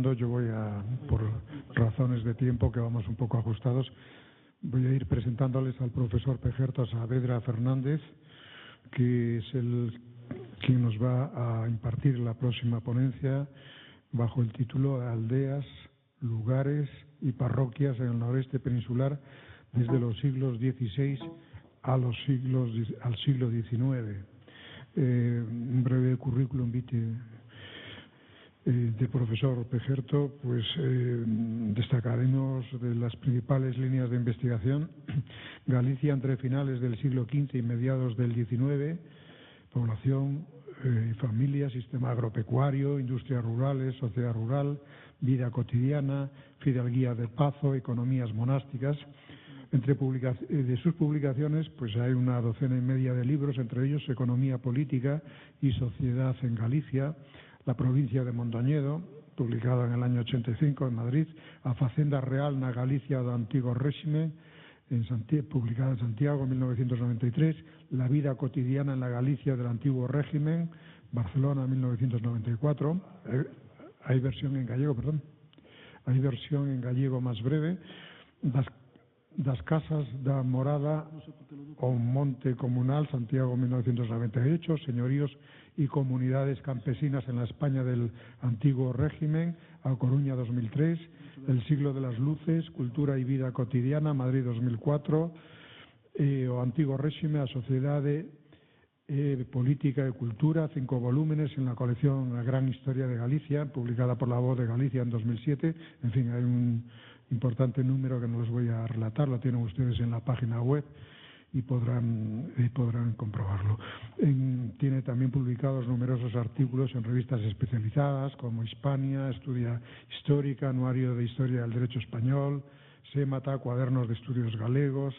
Yo voy por razones de tiempo que vamos un poco ajustados, voy a ir presentándoles al profesor Pejerto Saavedra Fernández, que es quien nos va a impartir la próxima ponencia bajo el título Aldeas, lugares y parroquias en el noreste peninsular desde los siglos XVI al siglo XIX. Un breve currículum vitae de profesor Pejerto, pues destacaremos de las principales líneas de investigación: Galicia entre finales del siglo XV y mediados del XIX, población y familia, sistema agropecuario, industrias rurales, sociedad rural, vida cotidiana, fidalguía de pazo, economías monásticas. De sus publicaciones pues hay una docena y media de libros, entre ellos Economía política y sociedad en Galicia, La provincia de Mondoñedo, publicada en el año 85 en Madrid, A Facenda Real na Galicia do Antigo Réxime, publicada en Santiago en 1993, La vida cotidiana en la Galicia del Antiguo Régimen, Barcelona 1994. Hay versión en gallego más breve. Das Casas da Morada o Monte Comunal, Santiago 1998, Señoríos y comunidades campesinas en la España del Antiguo Régimen, A Coruña 2003, El siglo de las luces, Cultura y vida cotidiana, Madrid 2004, o Antiguo Réxime, a Sociedade Política e Cultura, 5 volúmenes en la colección La Gran Historia de Galicia, publicada por La Voz de Galicia en 2007. En fin, hay un importante número que no los voy a relatar, lo tienen ustedes en la página web y podrán comprobarlo. Tiene también publicados numerosos artículos en revistas especializadas como Hispania, Estudia Histórica, Anuario de Historia del Derecho Español, Sémata, Cuadernos de Estudios Galegos,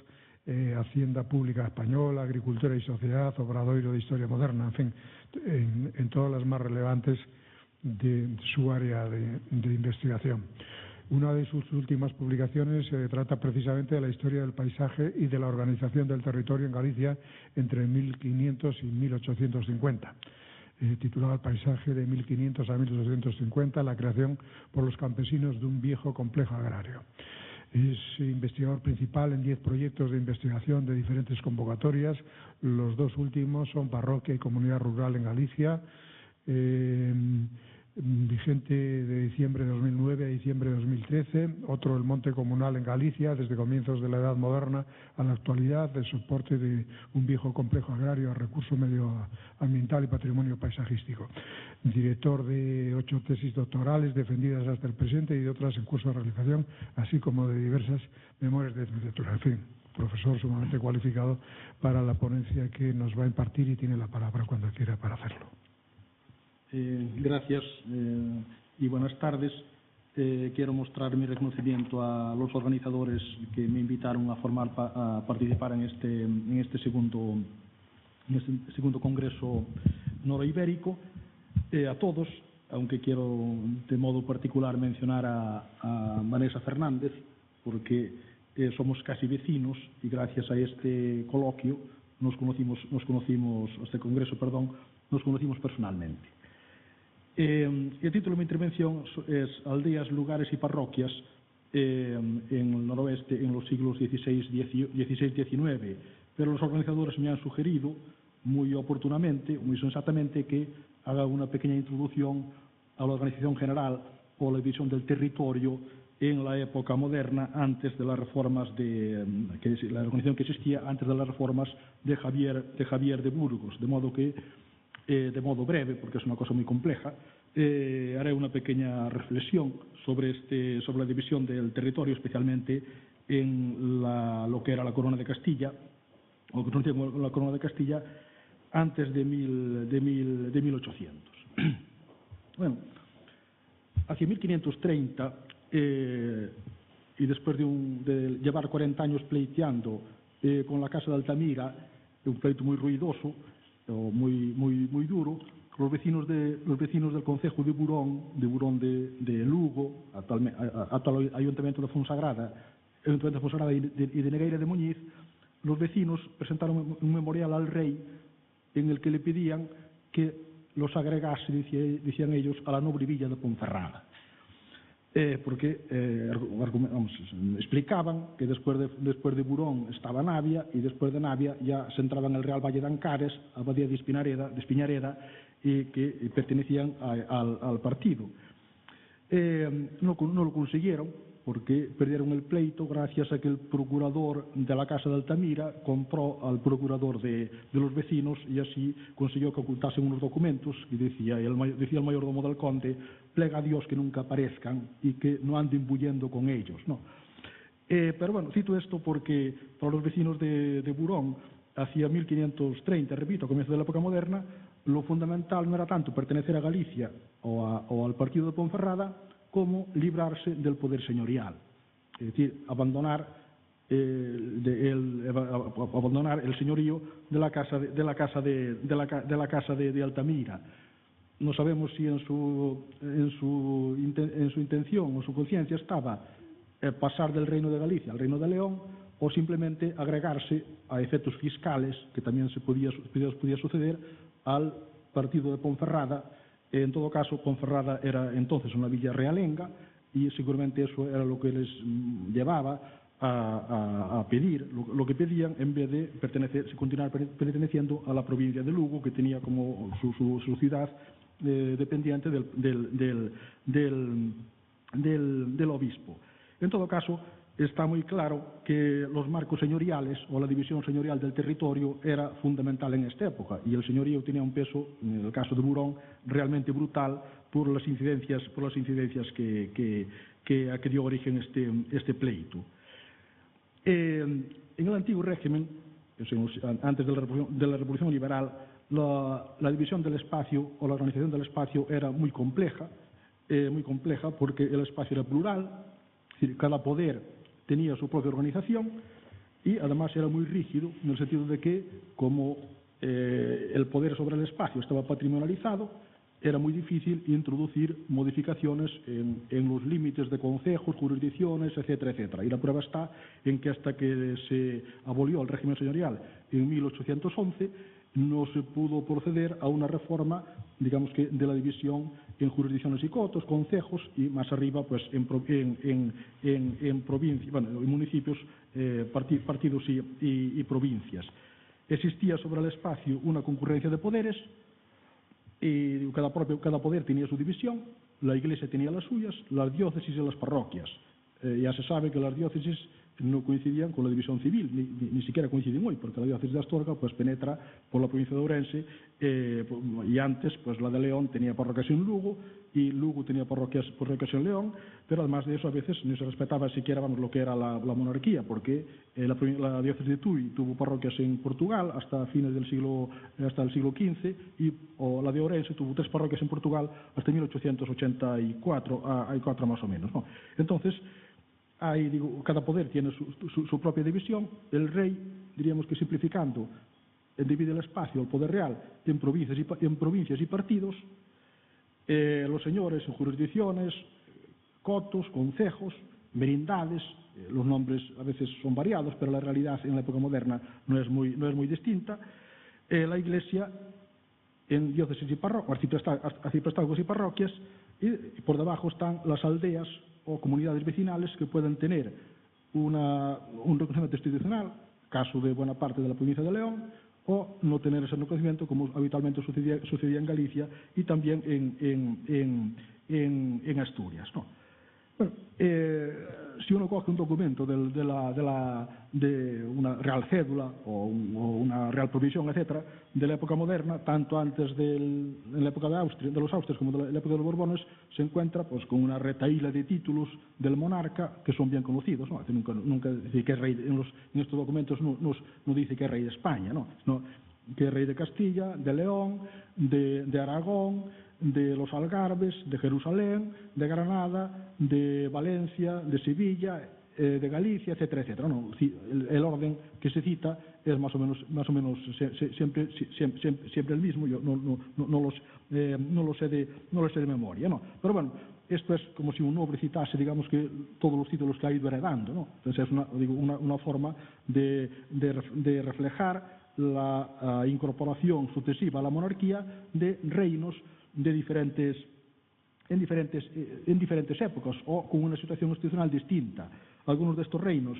Hacienda Pública Española, Agricultura y Sociedad, Obradoiro de Historia Moderna, en fin, en todas las más relevantes de su área de investigación. Una de sus últimas publicaciones trata precisamente de la historia del paisaje y de la organización del territorio en Galicia entre 1500 y 1850. Titulada El paisaje de 1500 a 1850, la creación por los campesinos de un viejo complejo agrario. Es investigador principal en 10 proyectos de investigación de diferentes convocatorias. Los dos últimos son Parroquia y Comunidad Rural en Galicia, vigente de diciembre de 2009 a diciembre de 2013, otro El Monte Comunal en Galicia, desde comienzos de la Edad Moderna a la actualidad, el soporte de un viejo complejo agrario a recurso medioambiental y patrimonio paisajístico. Director de 8 tesis doctorales defendidas hasta el presente y de otras en curso de realización, así como de diversas memorias de licenciatura. En fin, profesor sumamente cualificado para la ponencia que nos va a impartir y tiene la palabra cuando quiera para hacerlo. Gracias y buenas tardes. Quiero mostrar mi reconocimiento a los organizadores que me invitaron a participar en este segundo Congreso Noroibérico. A todos, aunque quiero de modo particular mencionar a Vanessa Fernández, porque somos casi vecinos y gracias a este coloquio nos conocimos personalmente. El título de mi intervención es Aldeas, lugares y parroquias en el noroeste en los siglos XVI-XIX, pero los organizadores me han sugerido muy oportunamente, muy sensatamente, que haga una pequeña introducción a la organización general o la división del territorio en la época moderna, antes de las reformas la organización que existía antes de las reformas de Javier de Burgos, de modo que de modo breve, porque es una cosa muy compleja, haré una pequeña reflexión sobre la división del territorio, especialmente en lo que era la Corona de Castilla, o que conocía como la Corona de Castilla, antes de 1800. Bueno, hacia 1530, y después de llevar 40 años pleiteando con la Casa de Altamira, un pleito muy ruidoso, muy duro, los vecinos del concejo de Burón de Lugo, actual Ayuntamiento de Fonsagrada y de Negueira de Muñiz, los vecinos presentaron un memorial al rey en el que le pedían que los agregase, decían ellos, a la noble villa de Ponferrada. porque explicaban que después de Burón estaba Navia, y después de Navia ya se entraba en el Real Valle de Ancares, abadía de Espiñareda, y que pertenecían al partido. No lo consiguieron porque perdieron el pleito gracias a que el procurador de la Casa de Altamira compró al procurador de los vecinos, y así consiguió que ocultasen unos documentos y decía el mayordomo del conde: plega a Dios que nunca aparezcan y que no anden bullendo con ellos, ¿no? Pero bueno, cito esto porque para los vecinos de Burón, hacia 1530, repito, a comienzo de la época moderna, lo fundamental no era tanto pertenecer a Galicia o al partido de Ponferrada como librarse del poder señorial, es decir, abandonar el señorío de la casa de Altamira. No sabemos si en su intención o su conciencia estaba pasar del Reino de Galicia al Reino de León, o simplemente agregarse a efectos fiscales, que también se podía suceder, al partido de Ponferrada. En todo caso, Ponferrada era entonces una villa realenga, y seguramente eso era lo que les llevaba a pedir lo que pedían, en vez de continuar perteneciendo a la provincia de Lugo, que tenía como su ciudad dependiente del obispo. En todo caso, está muy claro que los marcos señoriales o la división señorial del territorio era fundamental en esta época, y el señorío tenía un peso, en el caso de Burón, realmente brutal por las incidencias que dio origen este pleito. En el antiguo régimen, antes de la Revolución Liberal, la división del espacio o la organización del espacio era muy compleja porque el espacio era plural, es decir, cada poder tenía su propia organización, y además era muy rígido en el sentido de que, como el poder sobre el espacio estaba patrimonializado, era muy difícil introducir modificaciones en los límites de concejos, jurisdicciones, etcétera, etcétera. Y la prueba está en que hasta que se abolió el régimen señorial en 1811, no se pudo proceder a una reforma, digamos que, de la división en jurisdicciones y cotos, concejos, y más arriba, pues en provincias, bueno, en municipios, partidos y provincias. Existía sobre el espacio una concurrencia de poderes, y cada poder tenía su división. La Iglesia tenía las suyas, las diócesis y las parroquias. Ya se sabe que las diócesis no coincidían con la división civil, ni siquiera coinciden hoy, porque la diócesis de Astorga pues penetra por la provincia de Ourense, y antes pues la de León tenía parroquias en Lugo, y Lugo tenía parroquias en León, pero además de eso a veces no se respetaba siquiera, vamos, lo que era la monarquía, porque la diócesis de Tui tuvo parroquias en Portugal hasta el siglo XV, o la de Ourense tuvo 3 parroquias en Portugal hasta 1884, hay 4 más o menos, ¿no? Entonces, cada poder tiene su propia división. El rey, diríamos que simplificando, divide el espacio, el poder real, en provincias y partidos, los señores en jurisdicciones, cotos, concejos, merindades. Los nombres a veces son variados, pero la realidad en la época moderna no es muy distinta. La Iglesia en diócesis y parroquias, arciprestazgos y parroquias, y por debajo están las aldeas o comunidades vecinales que pueden tener un reconocimiento institucional, caso de buena parte de la provincia de León, o no tener ese reconocimiento, como habitualmente sucedía en Galicia y también en Asturias, ¿no? Bueno, si uno coge un documento de una real cédula o una real provisión, etcétera, de la época moderna, tanto antes en la época de los Austrias como de la época de los Borbones, se encuentra pues con una retahíla de títulos del monarca que son bien conocidos, ¿no? Nunca dice que es rey, en estos documentos no dice que es rey de España, ¿no? Sino que es rey de Castilla, de León, de Aragón, de los Algarbes, de Jerusalén, de Granada, de Valencia, de Sevilla, de Galicia, etcétera, etcétera. No, el orden que se cita es más o menos siempre el mismo. Yo no lo sé de memoria, ¿no? Pero bueno, esto es como si un noble citase, digamos, que todos los títulos que ha ido heredando, ¿no? Entonces es una forma de reflejar la incorporación sucesiva a la monarquía de reinos de diferentes en diferentes épocas o con una situación institucional distinta. Algunos de estos reinos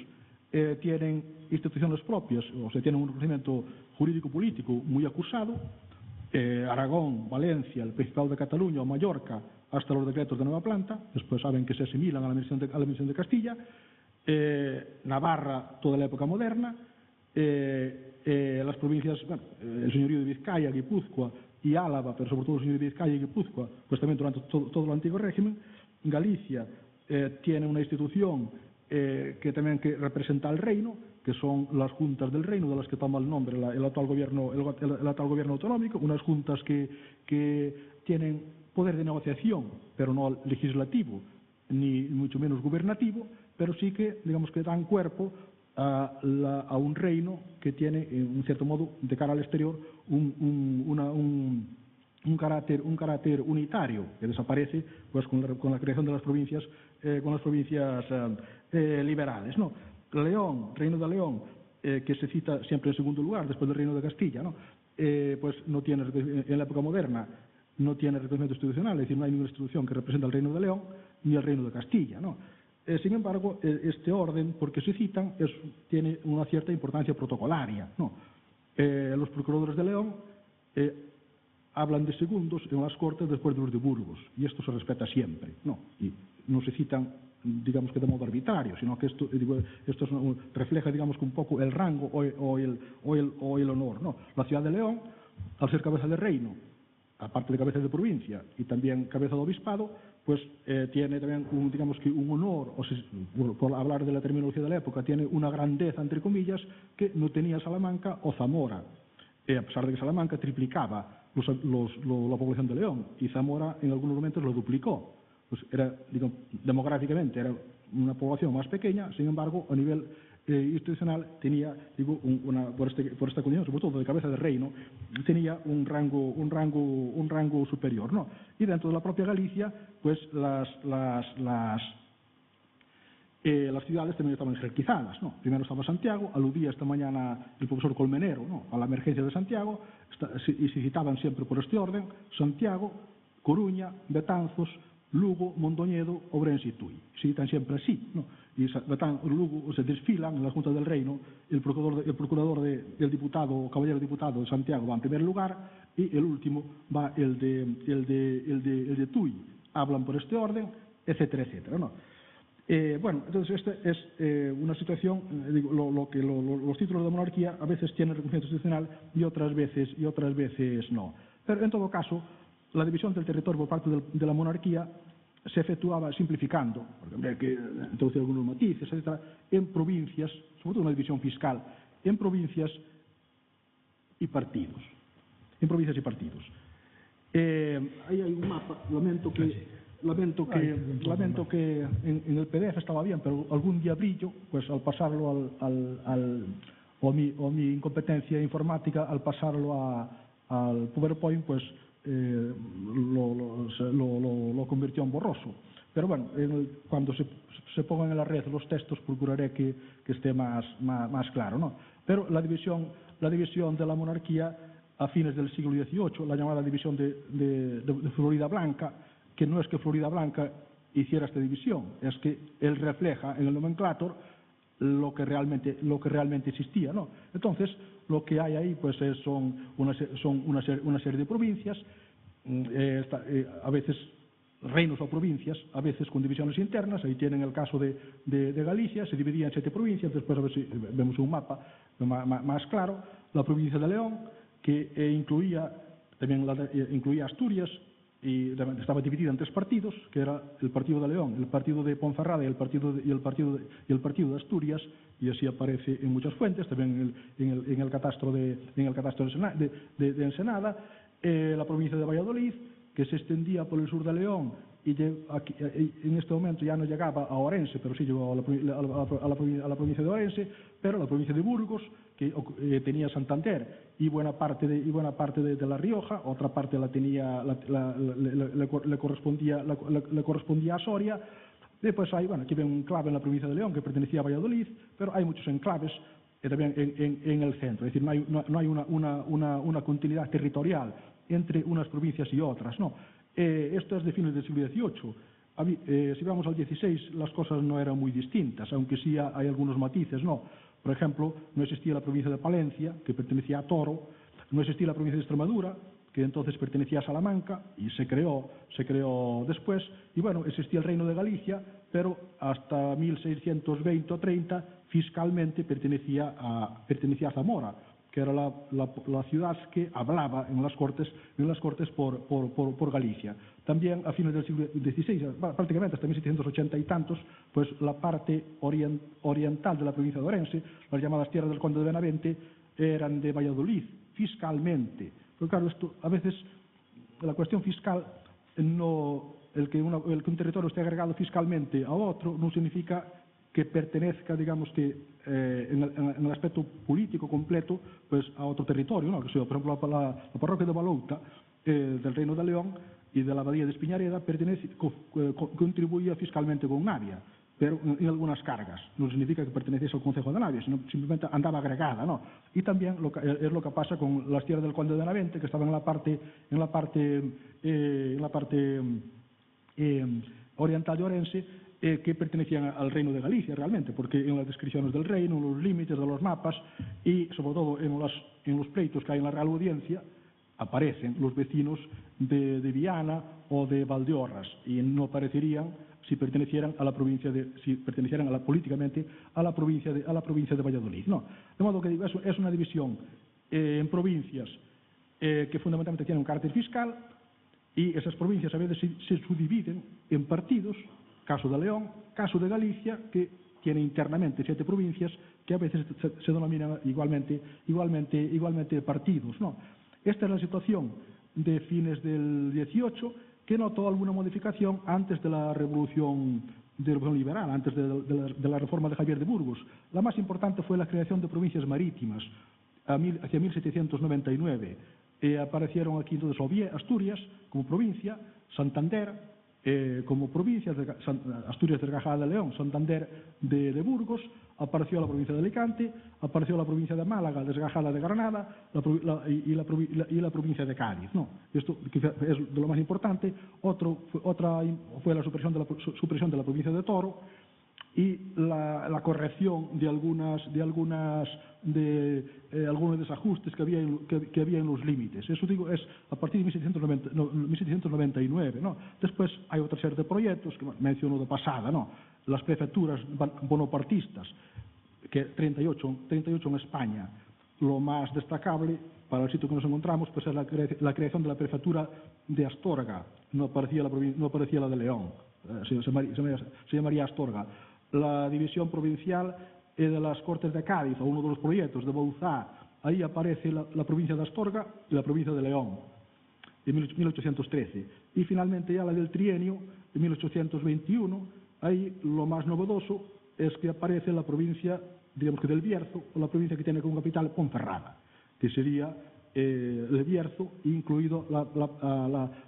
tienen instituciones propias, o sea, tienen un reconocimiento jurídico-político muy acusado. Aragón, Valencia, el Principado de Cataluña o Mallorca, hasta los decretos de Nueva Planta, después saben que se asimilan a la misión de Castilla. Navarra, toda la época moderna. Las provincias, bueno, el señorío de Vizcaya, Guipúzcoa y Álava, pero sobre todo el señorío de Vizcaya y Guipúzcoa, pues también durante todo el antiguo régimen. Galicia tiene una institución que también representa al reino, que son las juntas del reino, de las que toma el nombre el actual gobierno autonómico, unas juntas que tienen poder de negociación, pero no legislativo, ni mucho menos gubernativo, pero sí que, digamos, que dan cuerpo a un reino que tiene, en cierto modo, de cara al exterior, un carácter unitario, que desaparece pues con la creación de las provincias, liberales, ¿no? León, Reino de León, que se cita siempre en segundo lugar, después del Reino de Castilla, ¿no? Pues no tiene, en la época moderna, no tiene reconocimiento institucional, es decir, no hay ninguna institución que represente al Reino de León ni al Reino de Castilla, ¿no? Sin embargo, este orden, porque se citan, tiene una cierta importancia protocolaria, ¿no? Los procuradores de León hablan de segundos en las Cortes después de los de Burgos, y esto se respeta siempre, ¿no? Y no se citan, digamos, que de modo arbitrario, sino que esto refleja, digamos, que un poco el rango o el honor, ¿no? La ciudad de León, al ser cabeza de reino, aparte de cabeza de provincia y también cabeza de obispado, pues tiene también un honor, o sea, por hablar de la terminología de la época, tiene una grandeza, entre comillas, que no tenía Salamanca o Zamora, a pesar de que Salamanca triplicaba la población de León y Zamora en algunos momentos lo duplicó. Pues era, digamos, demográficamente era una población más pequeña, sin embargo, a nivel institucional tenía, digo, por esta condición, sobre todo de cabeza de reino, tenía un rango superior, ¿no? Y dentro de la propia Galicia, pues las ciudades también estaban jerarquizadas, ¿no? Primero estaba Santiago, aludía esta mañana el profesor Colmenero, ¿no?, a la emergencia de Santiago, y se citaban siempre por este orden: Santiago, Coruña, Betanzos, Lugo, Mondoñedo, Ourense y Tui. Se citan siempre así, ¿no? Y Lugo se desfilan en la Junta del Reino, el procurador del diputado o caballero diputado de Santiago va en primer lugar y el último va el de Tui. Hablan por este orden, etcétera, etcétera, ¿no? Bueno, entonces esta es una situación, los títulos de monarquía a veces tienen reconocimiento institucional y otras veces no. Pero en todo caso, la división del territorio por parte de la monarquía se efectuaba simplificando, porque habría que introducir algunos matices, etcétera, en provincias, sobre todo una división fiscal, en provincias y partidos. Ahí hay un mapa, lamento que en el PDF estaba bien, pero algún diablillo, pues al pasarlo o mi incompetencia informática, al pasarlo al PowerPoint, pues lo convirtió en borroso. Pero bueno, cuando se pongan en la red los textos procuraré que esté más claro, ¿no? Pero la división de la monarquía a fines del siglo XVIII, la llamada división de Florida Blanca, que no es que Florida Blanca hiciera esta división, es que él refleja en el nomenclátor lo que realmente existía, ¿no? Entonces, lo que hay ahí pues son una serie de provincias, a veces reinos o provincias, a veces con divisiones internas. Ahí tienen el caso de Galicia, se dividía en 7 provincias, después a ver si vemos un mapa más claro. La provincia de León, que incluía Asturias, y estaba dividida en 3 partidos, que era el partido de León, el partido de Ponferrada y el partido de Asturias, y así aparece en muchas fuentes, también en el catastro de Ensenada. La provincia de Valladolid, que se extendía por el sur de León y en este momento ya no llegaba a Orense, pero sí llegó a la provincia de Orense, pero la provincia de Burgos, que tenía Santander y buena parte de La Rioja, otra parte le correspondía a Soria. Después hay, aquí ven un enclave en la provincia de León que pertenecía a Valladolid, pero hay muchos enclaves también en el centro, es decir, no hay una continuidad territorial entre unas provincias y otras, ¿no? Esto es de fines del siglo XVIII. Si vamos al XVI, las cosas no eran muy distintas, aunque sí hay algunos matices, ¿no? Por ejemplo, no existía la provincia de Palencia, que pertenecía a Toro, no existía la provincia de Extremadura, que entonces pertenecía a Salamanca y se creó después, y bueno, existía el Reino de Galicia, pero hasta 1620 o 30 fiscalmente pertenecía a Zamora, que era la ciudad que hablaba en las Cortes por Galicia. También a fines del siglo XVI, prácticamente hasta 1780 y tantos, pues la parte oriental de la provincia de Orense, las llamadas tierras del Conde de Benavente, eran de Valladolid, fiscalmente. Pero claro, esto, a veces, la cuestión fiscal, el que un territorio esté agregado fiscalmente a otro, no significa que pertenezca, digamos que en el aspecto político completo, pues a otro territorio, ¿no? Que sea, por ejemplo, la parroquia de Balouta, del Reino de León y de la abadía de Espiñareda, contribuía fiscalmente con Navia, pero en algunas cargas. No significa que perteneciese al concejo de Navia, sino simplemente andaba agregada, ¿no? Y también es lo que pasa con las tierras del Conde de Benavente, que estaban en la parte oriental de Orense, que pertenecían al Reino de Galicia realmente, porque en las descripciones del reino, en los límites de los mapas y sobre todo en los pleitos que hay en la Real Audiencia, aparecen los vecinos de Viana o de Valdeorras, y no aparecerían si pertenecieran a la provincia políticamente a la provincia de Valladolid. No. De modo que es una división en provincias que fundamentalmente tienen un carácter fiscal, y esas provincias a veces se subdividen en partidos, caso de León, caso de Galicia, que tiene internamente 7 provincias que a veces se denominan igualmente partidos, ¿no? Esta es la situación de fines del XVIII, que notó alguna modificación antes de la Revolución Liberal, antes de la reforma de Javier de Burgos. La más importante fue la creación de provincias marítimas hacia 1799. Aparecieron aquí entonces Asturias como provincia, Santander como provincia, Asturias desgajada de León, Santander de Burgos, apareció la provincia de Alicante, apareció la provincia de Málaga desgajada de Granada y la provincia de Cádiz, ¿no? Esto es de lo más importante. Otra fue la supresión de la provincia de Toro y la corrección de algunos desajustes que había en los límites. Eso digo es a partir de 1799, ¿no? Después hay otra serie de proyectos que menciono de pasada, ¿no? Las prefecturas bonapartistas, que 38 en España. Lo más destacable para el sitio que nos encontramos pues es la creación de la prefectura de Astorga. No aparecía la de León, se llamaría Astorga. La división provincial de las Cortes de Cádiz, o uno de los proyectos de Bouzá, ahí aparece la provincia de Astorga y la provincia de León, en 1813. Y finalmente ya la del trienio, en 1821, ahí lo más novedoso es que aparece la provincia, digamos que del Bierzo, o la provincia que tiene como capital Ponferrada, que sería el Bierzo, incluido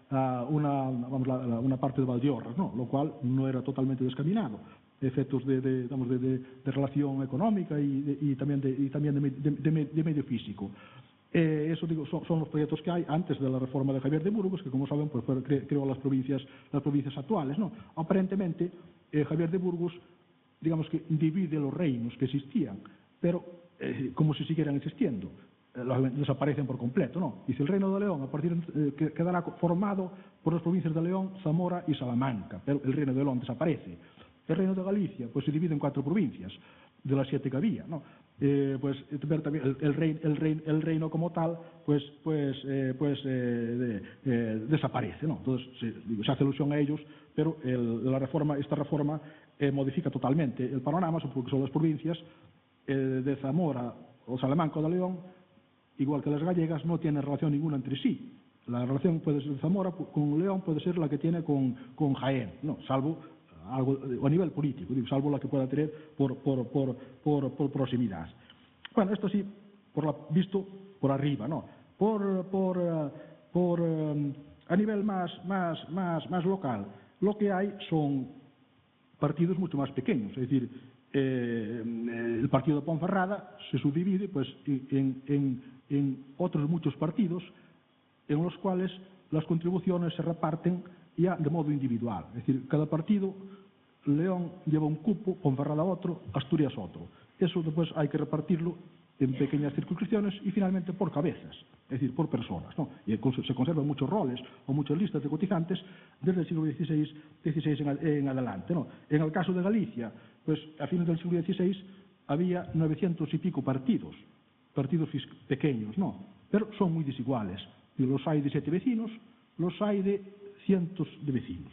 una parte de Valdeorras, ¿no? Lo cual no era totalmente descaminado. Efectos de relación económica y también de medio físico. Eso digo, son los proyectos que hay antes de la reforma de Javier de Burgos, que como saben pues creó las provincias actuales, ¿no? Aparentemente Javier de Burgos, digamos que divide los reinos que existían, pero como si siguieran existiendo. Desaparecen por completo, ¿no? Dice el Reino de León quedará formado por las provincias de León, Zamora y Salamanca, pero el Reino de León desaparece. El Reino de Galicia pues se divide en 4 provincias de las 7 que había, ¿no? Pues también el reino como tal desaparece, ¿no? Entonces se hace alusión a ellos, pero esta reforma modifica totalmente el panorama, porque son las provincias de Zamora o Salamanca o de León, igual que las gallegas, no tienen relación ninguna entre sí. La relación puede ser de Zamora con León, puede ser la que tiene con Jaén, ¿no? Salvo algo a nivel político, salvo la que pueda tener por proximidad. Bueno, esto sí, visto por arriba, ¿no? A nivel más local, lo que hay son partidos mucho más pequeños, es decir, el partido de Ponferrada se subdivide pues en otros muchos partidos en los cuales las contribuciones se reparten ya de modo individual. Es decir, cada partido, León lleva un cupo, Ponferrada otro, Asturias otro. Eso después hay que repartirlo en pequeñas circunscripciones y finalmente por cabezas, es decir, por personas, ¿no? Y se conservan muchos roles o muchas listas de cotizantes desde el siglo XVI en adelante, ¿no? En el caso de Galicia, pues a fines del siglo XVI había 900 y pico partidos pequeños, ¿no? Pero son muy desiguales. Y los hay de 7 vecinos, los hay de cientos de vecinos.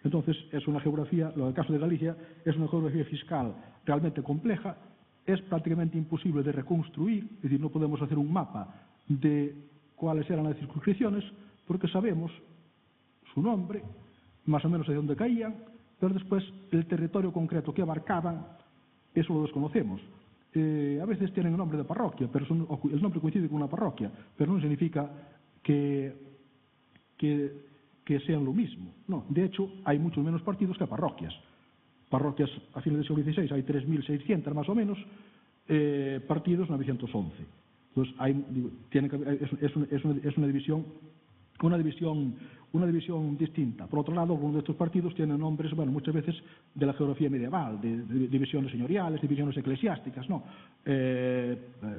Entonces, es una geografía, el caso de Galicia, es una geografía fiscal realmente compleja, es prácticamente imposible de reconstruir, es decir, no podemos hacer un mapa de cuáles eran las circunscripciones, porque sabemos su nombre, más o menos de dónde caían, pero después el territorio concreto que abarcaban, eso lo desconocemos. A veces tienen nombre de parroquia, pero el nombre coincide con una parroquia, pero no significa que sean lo mismo. No, de hecho, hay muchos menos partidos que parroquias. Parroquias a fines del siglo XVI hay 3.600 más o menos, partidos 911. Entonces, es una división distinta. Por otro lado, algunos de estos partidos tienen nombres, bueno, muchas veces de la geografía medieval, de divisiones señoriales, divisiones eclesiásticas, ¿no?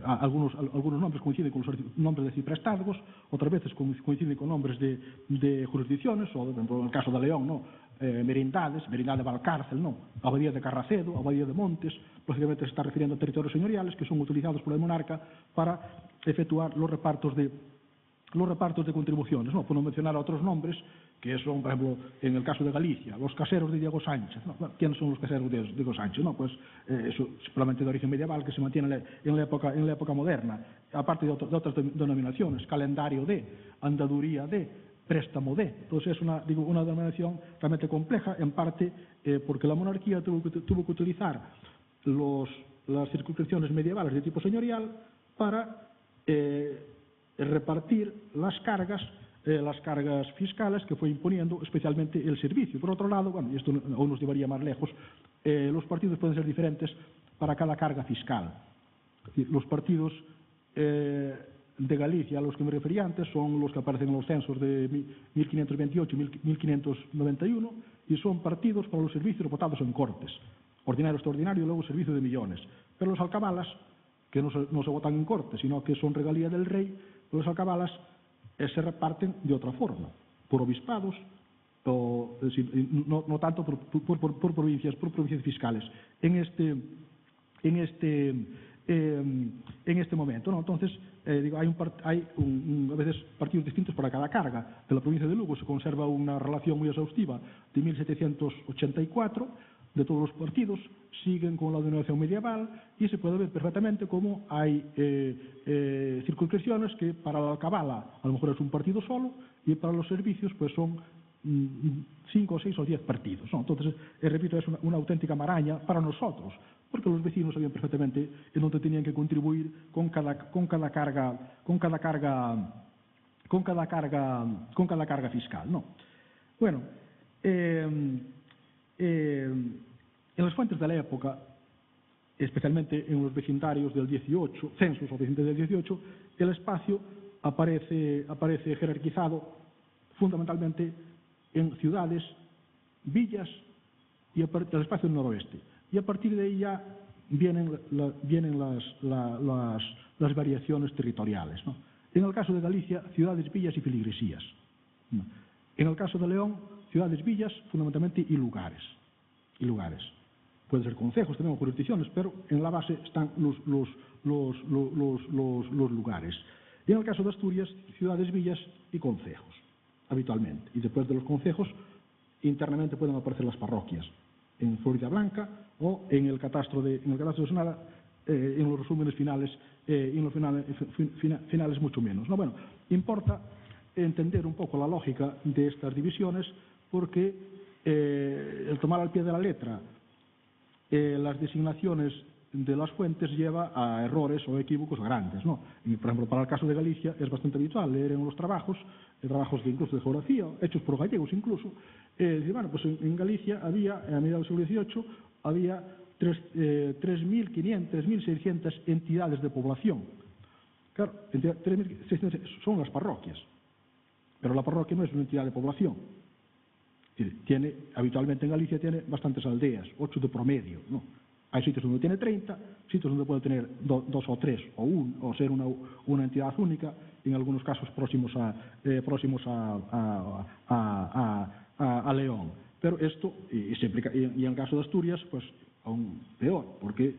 Algunos nombres coinciden con los nombres de ciprestazgos, otras veces coinciden con nombres de jurisdicciones, o en el caso de León, ¿no? Merindades, Merindad de Valcárcel, ¿no? Abadía de Carracedo, Abadía de Montes, lógicamente se está refiriendo a territorios señoriales que son utilizados por el monarca para efectuar los repartos de contribuciones, ¿no? Por no mencionar otros nombres que son, por ejemplo, en el caso de Galicia, los caseros de Diego Sánchez, ¿no? Bueno, ¿quiénes son los caseros de Diego Sánchez? No, pues eso es probablemente de origen medieval que se mantiene en la época moderna, aparte de otras denominaciones, calendario de, andaduría de, préstamo de. Entonces es una denominación realmente compleja, en parte porque la monarquía tuvo que utilizar las circunscripciones medievales de tipo señorial para repartir las cargas fiscales que fue imponiendo especialmente el servicio. Por otro lado, bueno, y esto aún nos llevaría más lejos, los partidos pueden ser diferentes para cada carga fiscal. Los partidos de Galicia a los que me refería antes son los que aparecen en los censos de 1528 y 1591 y son partidos para los servicios votados en Cortes, ordinario, extraordinario y luego servicio de millones. Pero los alcabalas, que no se votan en Cortes, sino que son regalía del rey, los alcabalas se reparten de otra forma, por obispados, no tanto por provincias fiscales. En este momento, ¿no? Entonces, hay a veces partidos distintos para cada carga. De la provincia de Lugo se conserva una relación muy exhaustiva de 1784 de todos los partidos, siguen con la denominación medieval y se puede ver perfectamente cómo hay circunscripciones que para la alcabala a lo mejor es un partido solo y para los servicios pues son 5, 6 o 10 partidos, ¿no? Entonces, repito, es una auténtica maraña para nosotros, porque los vecinos sabían perfectamente en dónde tenían que contribuir con cada carga fiscal, ¿no? Bueno, en las fuentes de la época, especialmente en los vecindarios del 18, censos o vecindarios del 18, el espacio aparece jerarquizado fundamentalmente en ciudades, villas y el espacio del noroeste. Y a partir de ahí ya vienen las variaciones territoriales, ¿no? En el caso de Galicia, ciudades, villas y feligresías. En el caso de León, ciudades, villas, fundamentalmente y lugares. Pueden ser concejos, tenemos jurisdicciones, pero en la base están los lugares. Y en el caso de Asturias, ciudades, villas y concejos, habitualmente. Y después de los concejos, internamente pueden aparecer las parroquias, en Florida Blanca o en el catastro de Sonada, en los resúmenes finales, y en los finales mucho menos, ¿no? Bueno, importa entender un poco la lógica de estas divisiones porque el tomar al pie de la letra las designaciones de las fuentes lleva a errores o equívocos grandes, ¿no? Y, por ejemplo, para el caso de Galicia es bastante habitual leer en los trabajos incluso de geografía, hechos por gallegos incluso, decir, bueno, pues en Galicia había, a mediados del siglo XVIII, había 3.500, 3.600 entidades de población. Claro, 3.600 son las parroquias. pero la parroquia no es una entidad de población. Habitualmente en Galicia tiene bastantes aldeas, 8 de promedio, ¿no? Hay sitios donde tiene 30, sitios donde puede tener 2 o 3 o 1, o ser una entidad única, en algunos casos próximos a León. Pero esto, y en el caso de Asturias, pues aún peor, porque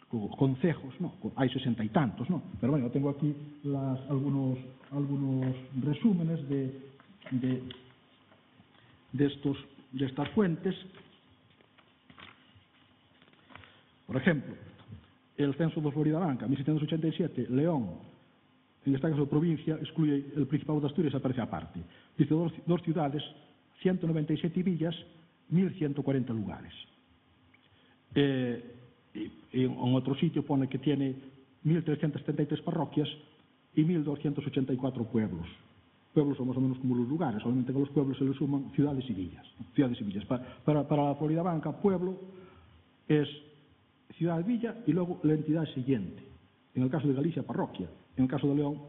concejos, ¿no? Hay 60 y tantos, ¿no? Pero bueno, tengo aquí algunos resúmenes de estas fuentes. Por ejemplo, el censo de Floridablanca, 1787, León, en este caso provincia, excluye el Principado de Asturias, aparece aparte. Dice 2 ciudades, 197 villas, 1.140 lugares. En otro sitio pone que tiene 1.373 parroquias y 1.284 pueblos. Pueblos son más o menos como los lugares, solamente que a los pueblos se les suman ciudades y villas. Para la Floridablanca, pueblo es ciudad-villa y luego la entidad siguiente. En el caso de Galicia, parroquia. En el caso de León,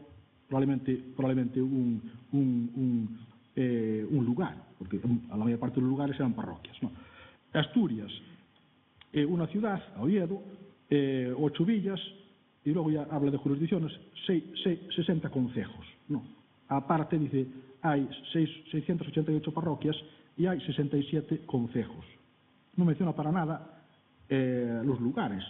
probablemente un lugar, porque a la mayor parte de los lugares eran parroquias, ¿no? Asturias, una ciudad, Oviedo, 8 villas, y luego ya habla de jurisdicciones, 60 concejos, ¿no? Aparte dice, hay 688 parroquias y hay 67 concejos. No menciona para nada los lugares.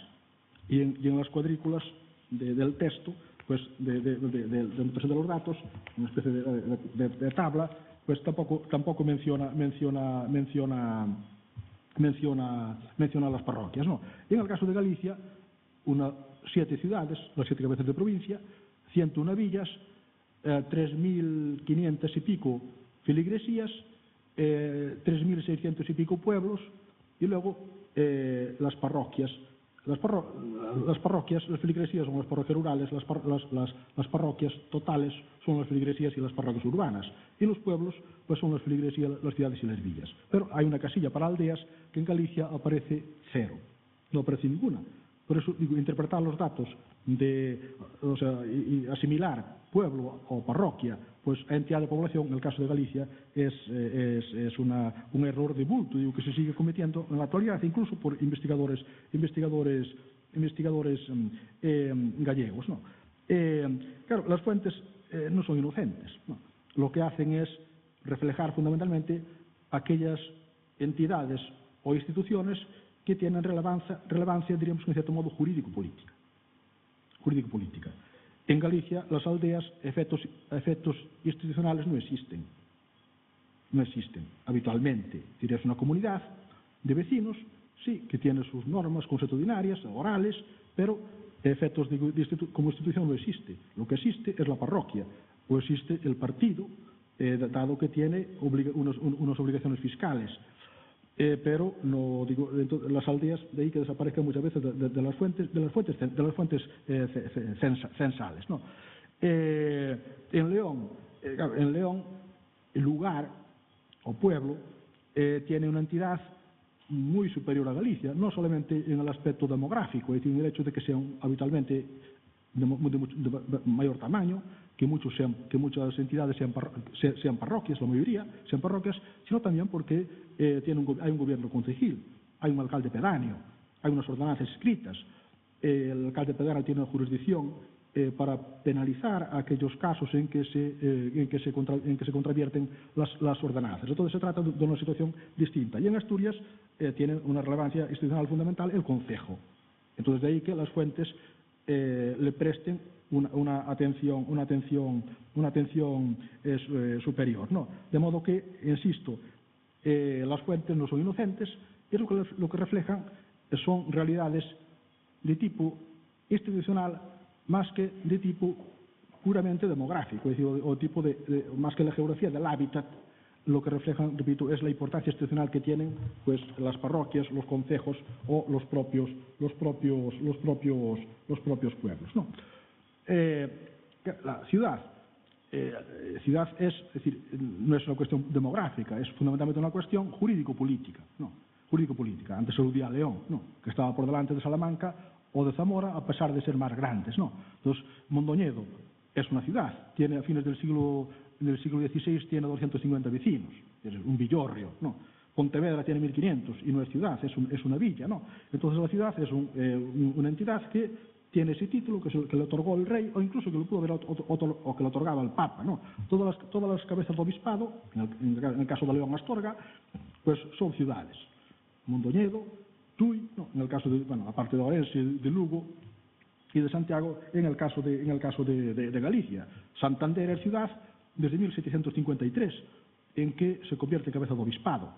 Y en las cuadrículas del texto, pues donde presenta los datos, una especie de tabla, pues tampoco menciona las parroquias, ¿no? Y en el caso de Galicia, 7 ciudades, las 7 cabezas de provincia, 101 villas, 3.500 y pico filigresías, 3.600 y pico pueblos, y luego las parroquias. Las filigresías son las parroquias rurales, las parroquias totales son las filigresías y las parroquias urbanas. Y los pueblos, pues son las filigresías, las ciudades y las villas. Pero hay una casilla para aldeas que en Galicia aparece 0, no aparece ninguna. Por eso digo, interpretar los datos y asimilar pueblo o parroquia pues a entidad de población, en el caso de Galicia, es un error de bulto, digo, que se sigue cometiendo en la actualidad, incluso por investigadores gallegos, ¿no? Claro, las fuentes no son inocentes, ¿no? Lo que hacen es reflejar fundamentalmente aquellas entidades o instituciones que tienen relevancia, diríamos, en cierto modo, jurídico-política. En Galicia, las aldeas, efectos institucionales no existen. Habitualmente. Es una comunidad de vecinos, sí, que tiene sus normas consuetudinarias, orales, pero efectos como institución no existe. Lo que existe es la parroquia, o existe el partido, dado que tiene unas obligaciones fiscales. Pero no digo, las aldeas, de ahí que desaparezcan muchas veces de las fuentes censales, ¿no? En León, el lugar o pueblo tiene una entidad muy superior a Galicia, no solamente en el aspecto demográfico, es decir, en el hecho de que sean habitualmente de mayor tamaño, que muchas entidades sean parroquias, la mayoría sean parroquias, sino también porque hay un gobierno concejil, hay un alcalde pedáneo, hay unas ordenanzas escritas. El alcalde pedáneo tiene una jurisdicción para penalizar aquellos casos en que se contravierten las ordenanzas. Entonces se trata de una situación distinta. Y en Asturias tiene una relevancia institucional fundamental el concejo. Entonces de ahí que las fuentes le presten una atención superior, ¿no? De modo que, insisto, las fuentes no son inocentes y lo que reflejan son realidades de tipo institucional más que de tipo puramente demográfico, es decir, o tipo más que la geografía del hábitat. Lo que reflejan, repito, es la importancia institucional que tienen pues las parroquias, los concejos o los propios pueblos, ¿no? La ciudad es decir, no es una cuestión demográfica, es fundamentalmente una cuestión jurídico-política, ¿no? Jurídico-política. Antes se aludía a León, ¿no? Que estaba por delante de Salamanca o de Zamora, a pesar de ser más grandes, ¿no? Entonces, Mondoñedo es una ciudad, tiene a fines del siglo siglo XVI tiene 250 vecinos, es un villorrio, ¿no? Pontevedra tiene 1500 y no es ciudad, es una villa, ¿no? Entonces la ciudad es una entidad que tiene ese título que le otorgó el rey, o incluso que lo pudo haber o que le otorgaba el Papa, ¿no? Todas las cabezas de obispado, en el caso de León, Astorga, pues son ciudades. Mondoñedo, Tui, ¿no? En el caso de, bueno, aparte de Orense, de Lugo y de Santiago, en el caso de Galicia. Santander es ciudad desde 1753, en que se convierte en cabeza de obispado.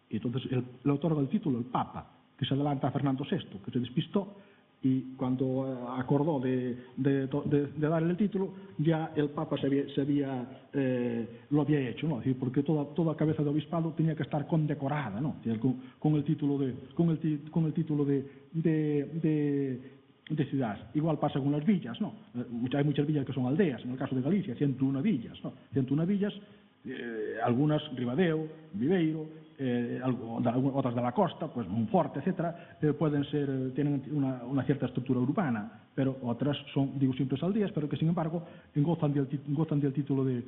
Y entonces le otorga el título el Papa, que se adelanta a Fernando VI, que se despistó, y cuando acordó de darle el título, ya el Papa lo había hecho, ¿no? Es decir, porque toda cabeza de obispado tenía que estar condecorada, ¿no? Es decir, con el título de ciudad. Igual pasa con las villas, ¿no? Hay muchas villas que son aldeas, en el caso de Galicia, 101 villas, ¿no? 101 villas, algunas Ribadeo, Viveiro, otras de la costa, pues Monforte, etcétera, tienen una cierta estructura urbana, pero otras son, digo, simples aldeas, pero que sin embargo gozan del título de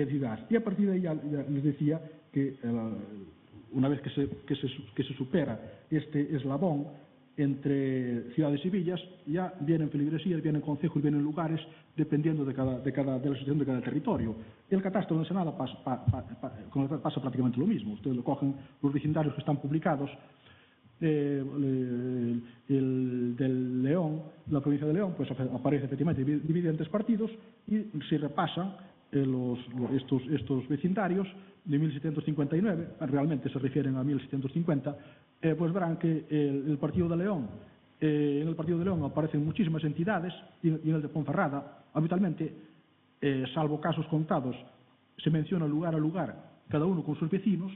ciudad. Y a partir de ahí ya les decía que una vez que se supera este eslabón entre ciudades y villas, ya vienen feligresías, vienen concejos, vienen lugares, dependiendo de la situación de cada territorio. El catastro en Ensenada pasa prácticamente lo mismo. Ustedes lo cogen los vecindarios que están publicados, el del León, la provincia de León, pues aparece efectivamente dividida en 3 partidos, y si repasan estos vecindarios de 1759, realmente se refieren a 1750, pues verán que el Partido de León, en el Partido de León aparecen muchísimas entidades, y en el de Ponferrada, habitualmente, salvo casos contados, se menciona lugar a lugar, cada uno con sus vecinos,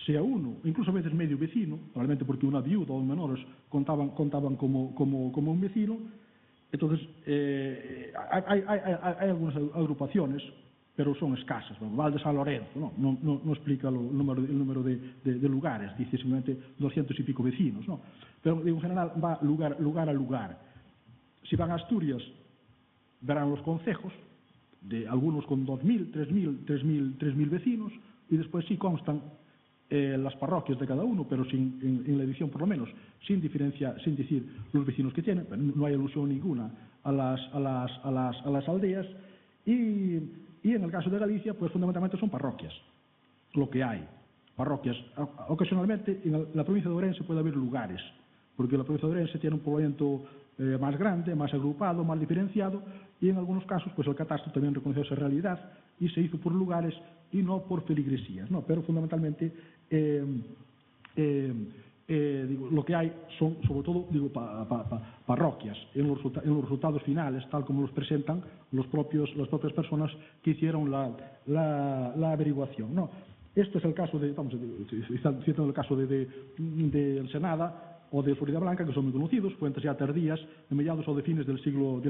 sea uno, incluso a veces medio vecino, probablemente porque una viuda o menores contaban como un vecino. Entonces, hay algunas agrupaciones, pero son escasas. Val de San Lorenzo no explica el número de lugares, dice simplemente 200 y pico vecinos, ¿no? Pero en general va lugar a lugar. Si van a Asturias, verán los concejos, de algunos con 2.000, 3.000 vecinos, y después sí constan las parroquias de cada uno, pero en la edición por lo menos, sin decir los vecinos que tienen. No hay alusión ninguna a las aldeas, y en el caso de Galicia, pues fundamentalmente son parroquias, lo que hay, parroquias. Ocasionalmente en la provincia de Ourense puede haber lugares, porque la provincia de Ourense tiene un poblamiento más grande, más agrupado, más diferenciado, y en algunos casos pues el catastro también reconoció esa realidad y se hizo por lugares y no por feligresías, ¿no? Pero fundamentalmente lo que hay son, sobre todo, parroquias. En los resultados finales, tal como los presentan las propias personas que hicieron la averiguación, ¿no? Esto es el caso están citando el caso de Ensenada o de Florida Blanca, que son muy conocidos, fuentes ya tardías, de mediados o de fines del siglo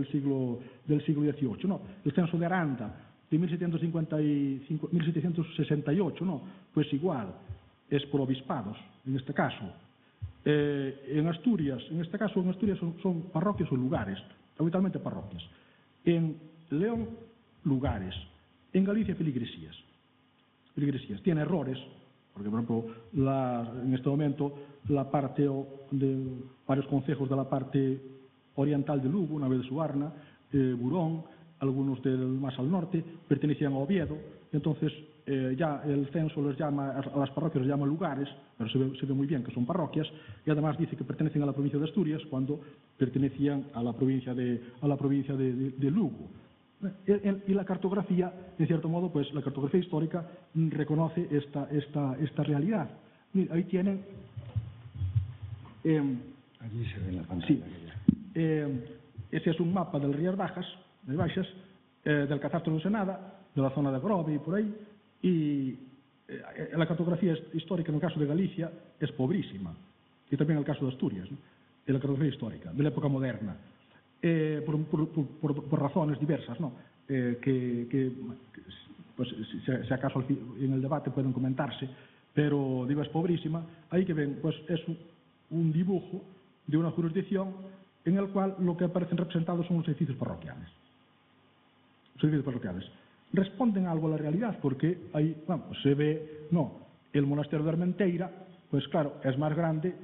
XVIII, ¿no? El censo de Aranda, de 1768, ¿no? Pues igual, es por obispados, en este caso. En Asturias, son parroquias o lugares, habitualmente parroquias. En León, lugares. En Galicia, feligresías. Tiene errores, porque, por ejemplo, en este momento, la parte de varios concejos de la parte oriental de Lugo, una vez de Suarna, Burón, algunos más al norte, pertenecían a Oviedo. Entonces, ya el censo a las parroquias les llama lugares, pero se ve muy bien que son parroquias, y además dice que pertenecen a la provincia de Asturias cuando pertenecían a la provincia de Lugo. Y la cartografía, en cierto modo, pues la cartografía histórica reconoce esta realidad. Mira, ahí tienen... Allí se ve en la pantalla. Sí. Ese es un mapa del Rías Baixas, del catastro de Ensenada, de la zona de Grove y por ahí, y la cartografía histórica en el caso de Galicia es pobrísima, y también en el caso de Asturias, ¿no? En la cartografía histórica, de la época moderna, por razones diversas, ¿no? Pues, si acaso en el debate pueden comentarse, pero digo, es pobrísima. Ahí que ven, pues es un dibujo de una jurisdicción en el cual lo que aparecen representados son los edificios parroquiales. servicios parroquiales. Responden algo a la realidad, porque ahí, bueno, se ve, el monasterio de Armenteira, pues claro, es más grande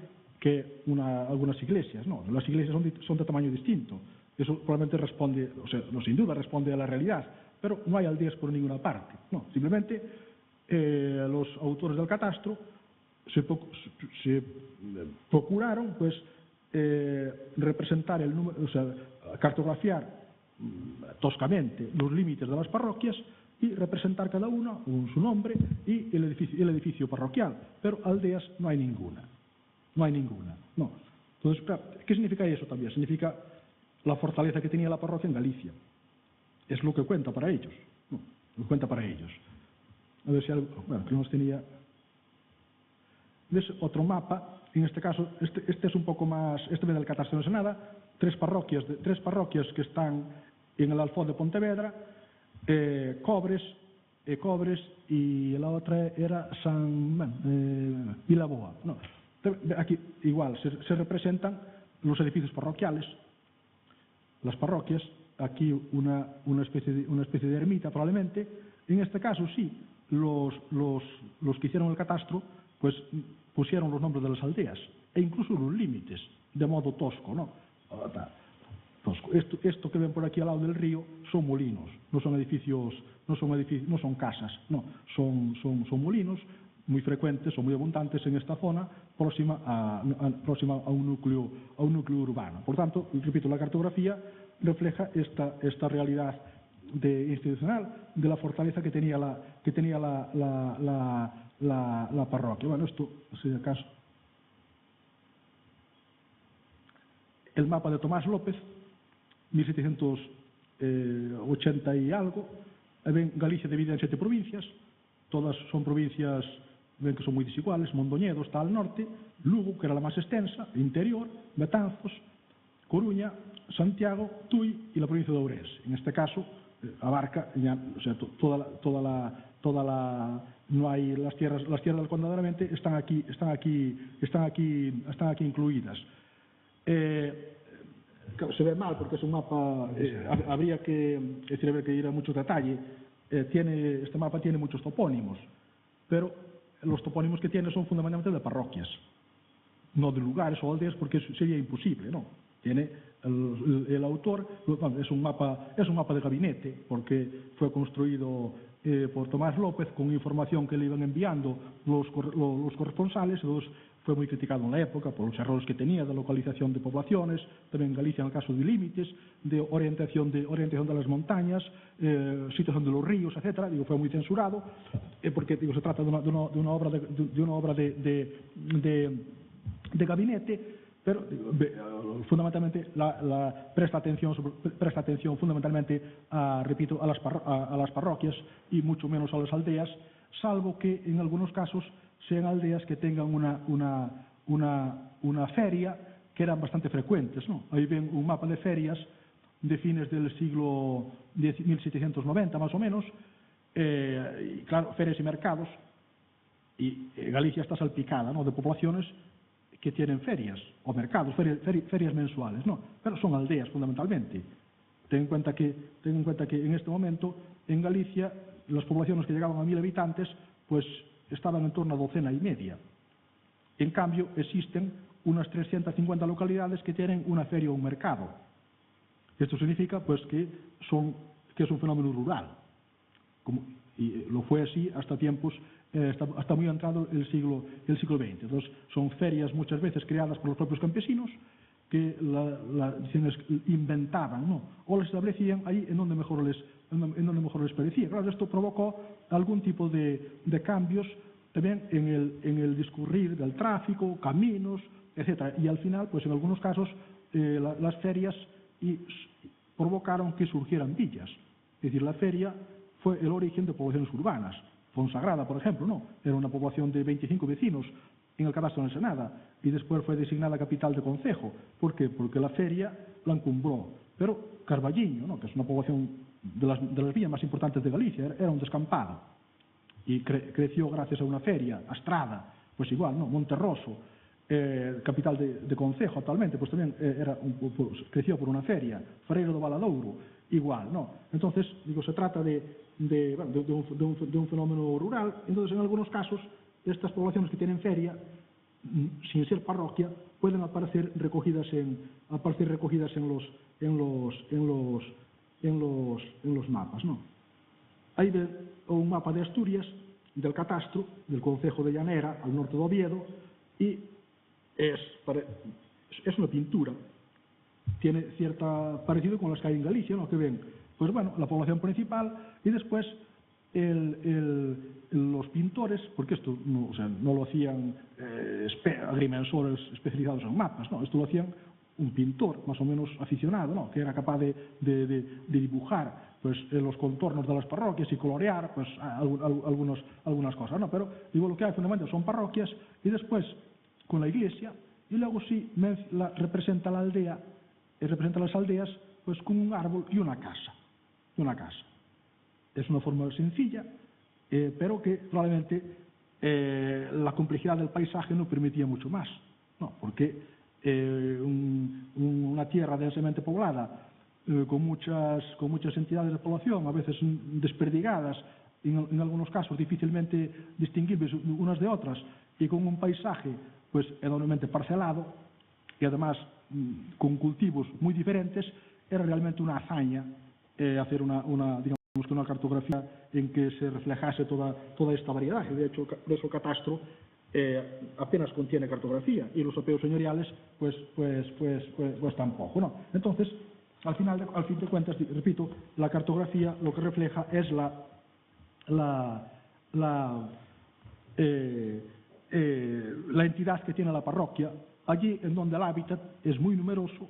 que algunas iglesias, ¿no? Las iglesias son de tamaño distinto. Eso probablemente responde, o sea, no, sin duda responde a la realidad, pero no hay aldeas por ninguna parte, no. Simplemente los autores del catastro se procuraron, pues, representar el número, o sea, cartografiar toscamente los límites de las parroquias y representar cada una su nombre y el edificio parroquial, pero aldeas no hay ninguna. No hay ninguna, no. Entonces, claro, ¿qué significa eso también? Significa la fortaleza que tenía la parroquia en Galicia. Es lo que cuenta para ellos, ¿no? Lo cuenta para ellos. A ver si algo, bueno, que nos tenía. ¿Ves? Otro mapa, en este caso, este es un poco más, este viene del Catastro de Ensenada, tres parroquias que están en el Alfoz de Pontevedra, Cobres, y la otra era Vilaboa, ¿no? Aquí igual se representan los edificios parroquiales, las parroquias, aquí una especie de ermita probablemente. En este caso sí, los que hicieron el catastro pues pusieron los nombres de las aldeas e incluso los límites de modo tosco, ¿no? Tosco. Esto que ven por aquí al lado del río son molinos, no son edificios, no son casas, no, son molinos muy frecuentes o muy abundantes en esta zona próxima a un núcleo urbano. Por tanto, repito, la cartografía refleja esta realidad institucional de la fortaleza que tenía la parroquia. Bueno, esto, si de acaso, el mapa de Tomás López, 1780 y algo. Ven, Galicia dividida en 7 provincias, todas son provincias, ven que son muy desiguales. Mondoñedo está al norte, Lugo, que era la más extensa, interior, Betanzos, Coruña, Santiago, Tui y la provincia de Ourense. En este caso abarca, o sea, no hay las tierras del Condado de Aramente están aquí incluidas. Se ve mal porque es un mapa, habría que ir a mucho detalle. Este mapa tiene muchos topónimos, pero los topónimos que tiene son fundamentalmente de parroquias, no de lugares o aldeas, porque sería imposible, ¿no? Tiene el autor, es un mapa de gabinete, porque fue construido por Tomás López con información que le iban enviando los corresponsales. Entonces fue muy criticado en la época por los errores que tenía de localización de poblaciones, también en Galicia en el caso de límites, de orientación de las montañas, situación de los ríos, etcétera. Fue muy censurado, porque se trata de una obra de gabinete. Pero fundamentalmente presta atención fundamentalmente repito, a las parroquias y mucho menos a las aldeas, salvo que en algunos casos sean aldeas que tengan una feria, que eran bastante frecuentes, ¿no? Ahí ven un mapa de ferias de fines del siglo 1790 más o menos, y claro, ferias y mercados, y Galicia está salpicada, ¿no?, de poblaciones que tienen ferias o mercados, ferias mensuales, no, pero son aldeas fundamentalmente. Ten en cuenta que en este momento en Galicia las poblaciones que llegaban a 1000 habitantes pues estaban en torno a 12,5. En cambio existen unas 350 localidades que tienen una feria o un mercado. Esto significa pues que es un fenómeno rural, y lo fue así hasta tiempos hasta muy entrado el siglo XX. Entonces, son ferias muchas veces creadas por los propios campesinos que inventaban, ¿no?, o las establecían ahí en donde mejor les parecía. Claro, esto provocó algún tipo de cambios también en el discurrir del tráfico, caminos, etcétera. Y al final, pues en algunos casos, las ferias provocaron que surgieran villas. Es decir, la feria fue el origen de poblaciones urbanas. Fonsagrada, por ejemplo, ¿no?, era una población de 25 vecinos en el Catastro de Ensenada y después fue designada capital de concejo. ¿Por qué? Porque la feria la encumbró. Pero Carballiño, ¿no?, que es una población de las villas más importantes de Galicia, era un descampado y creció gracias a una feria. Astrada, pues igual, ¿no?, Monterroso, capital de concejo actualmente, pues también creció por una feria. Ferreiro do Valadouro igual, ¿no? Entonces, digo, se trata de un fenómeno rural. Entonces, en algunos casos, estas poblaciones que tienen feria, sin ser parroquia, pueden aparecer recogidas en los mapas, ¿no? Aí ve un mapa de Asturias, del catastro, del concejo de Llanera, al norte de Oviedo, y es una pintura. Tiene cierto parecido con las que hay en Galicia, ¿no? Que ven, pues bueno, la población principal y después los pintores, porque esto no, o sea, no lo hacían agrimensores especializados en mapas, no, esto lo hacían un pintor más o menos aficionado, ¿no? Que era capaz de dibujar pues los contornos de las parroquias y colorear pues algunas cosas, ¿no? Pero digo, lo que hay fundamentalmente son parroquias y después con la iglesia, y luego sí representa la aldea, representa las aldeas pues con un árbol y una casa. Es una forma sencilla, pero que probablemente la complejidad del paisaje no permitía mucho más, ¿no? Porque una tierra densamente poblada, con muchas entidades de población, a veces desperdigadas, en algunos casos difícilmente distinguibles unas de otras, y con un paisaje pues enormemente parcelado, y además con cultivos muy diferentes, era realmente una hazaña hacer una cartografía en que se reflejase toda esta variedad. De hecho, por eso el catastro apenas contiene cartografía, y los apeos señoriales pues tampoco, ¿no? Entonces, al fin de cuentas, repito, la cartografía lo que refleja es la entidad que tiene la parroquia, allí en donde el hábitat es muy numeroso,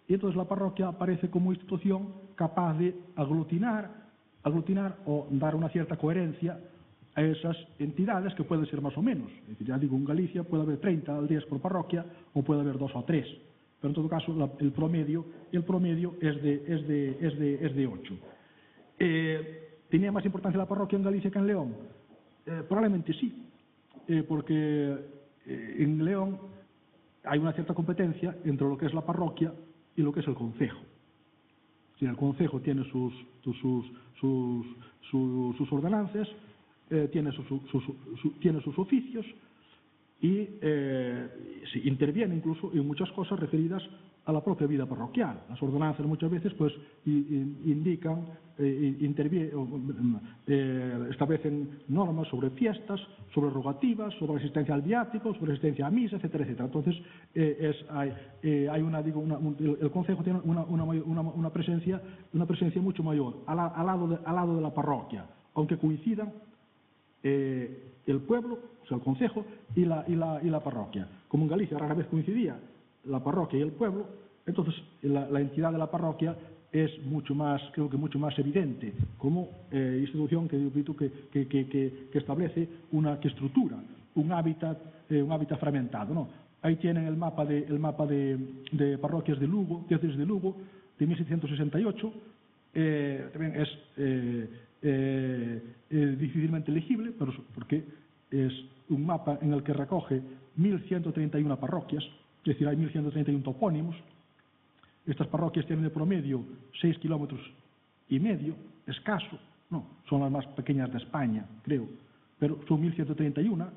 y entonces la parroquia aparece como institución capaz de aglutinar o dar una cierta coherencia a esas entidades que pueden ser más o menos. Es decir, ya digo, en Galicia puede haber 30 aldeas por parroquia o puede haber 2 o 3, pero en todo caso el promedio es de 8. ¿Tenía más importancia la parroquia en Galicia que en León? Probablemente sí, porque en León hay una cierta competencia entre lo que es la parroquia y lo que es el concejo. Si el concejo tiene sus ordenanzas, tiene sus oficios y se interviene incluso en muchas cosas referidas a la propia vida parroquial. Las ordenanzas muchas veces pues indican, establecen normas sobre fiestas, sobre rogativas, sobre asistencia al viático, sobre asistencia a misa, etcétera, etcétera. Entonces el concejo tiene una presencia mucho mayor al lado de la parroquia, aunque coincidan el pueblo, o sea, el concejo y la parroquia. Como en Galicia rara vez coincidía la parroquia y el pueblo, entonces la entidad de la parroquia es creo que mucho más evidente como institución que establece que estructura un hábitat fragmentado, ¿no? Ahí tienen el mapa de parroquias de Lugo, diócesis de Lugo, de 1768. También es difícilmente legible, pero porque es un mapa en el que recoge 1.131 parroquias, es decir, hay 1.131 topónimos. Estas parroquias tienen de promedio 6,5 kilómetros, escaso, no, son las más pequeñas de España, creo, pero son 1.131.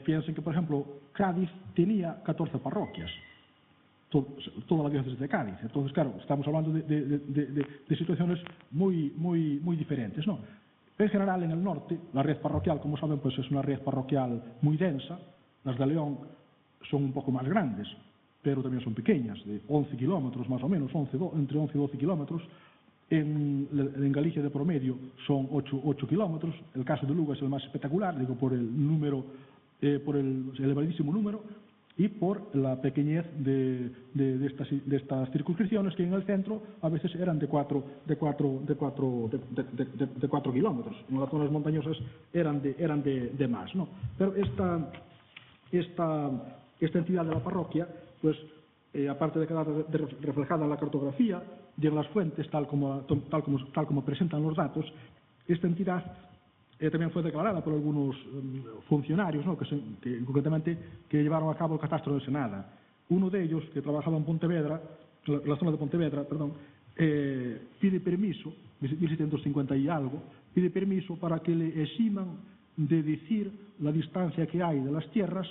Piensen que, por ejemplo, Cádiz tenía 14 parroquias, toda la diócesis de Cádiz. Entonces, claro, estamos hablando de situaciones muy diferentes, ¿no? En general, en el norte, la red parroquial, como saben, pues es una red parroquial muy densa. Las de León son un poco más grandes, pero también son pequeñas, de 11 kilómetros más o menos, entre 11 y 12 kilómetros. En Galicia de promedio son 8 kilómetros. El caso de Lugo es el más espectacular, digo, por el número, por el elevadísimo número y por la pequeñez de estas circunscripciones, que en el centro a veces eran de 4 kilómetros. En las zonas montañosas eran de más, ¿no? Pero esta entidad de la parroquia, pues aparte de quedar reflejada en la cartografía y en las fuentes, tal como presentan los datos, esta entidad también fue declarada por algunos funcionarios, ¿no? concretamente que llevaron a cabo el catastro de Senada. Uno de ellos, que trabajaba en Pontevedra, la zona de Pontevedra, perdón, pide permiso, 1750 y algo, pide permiso para que le eximan de decir la distancia que hay de las tierras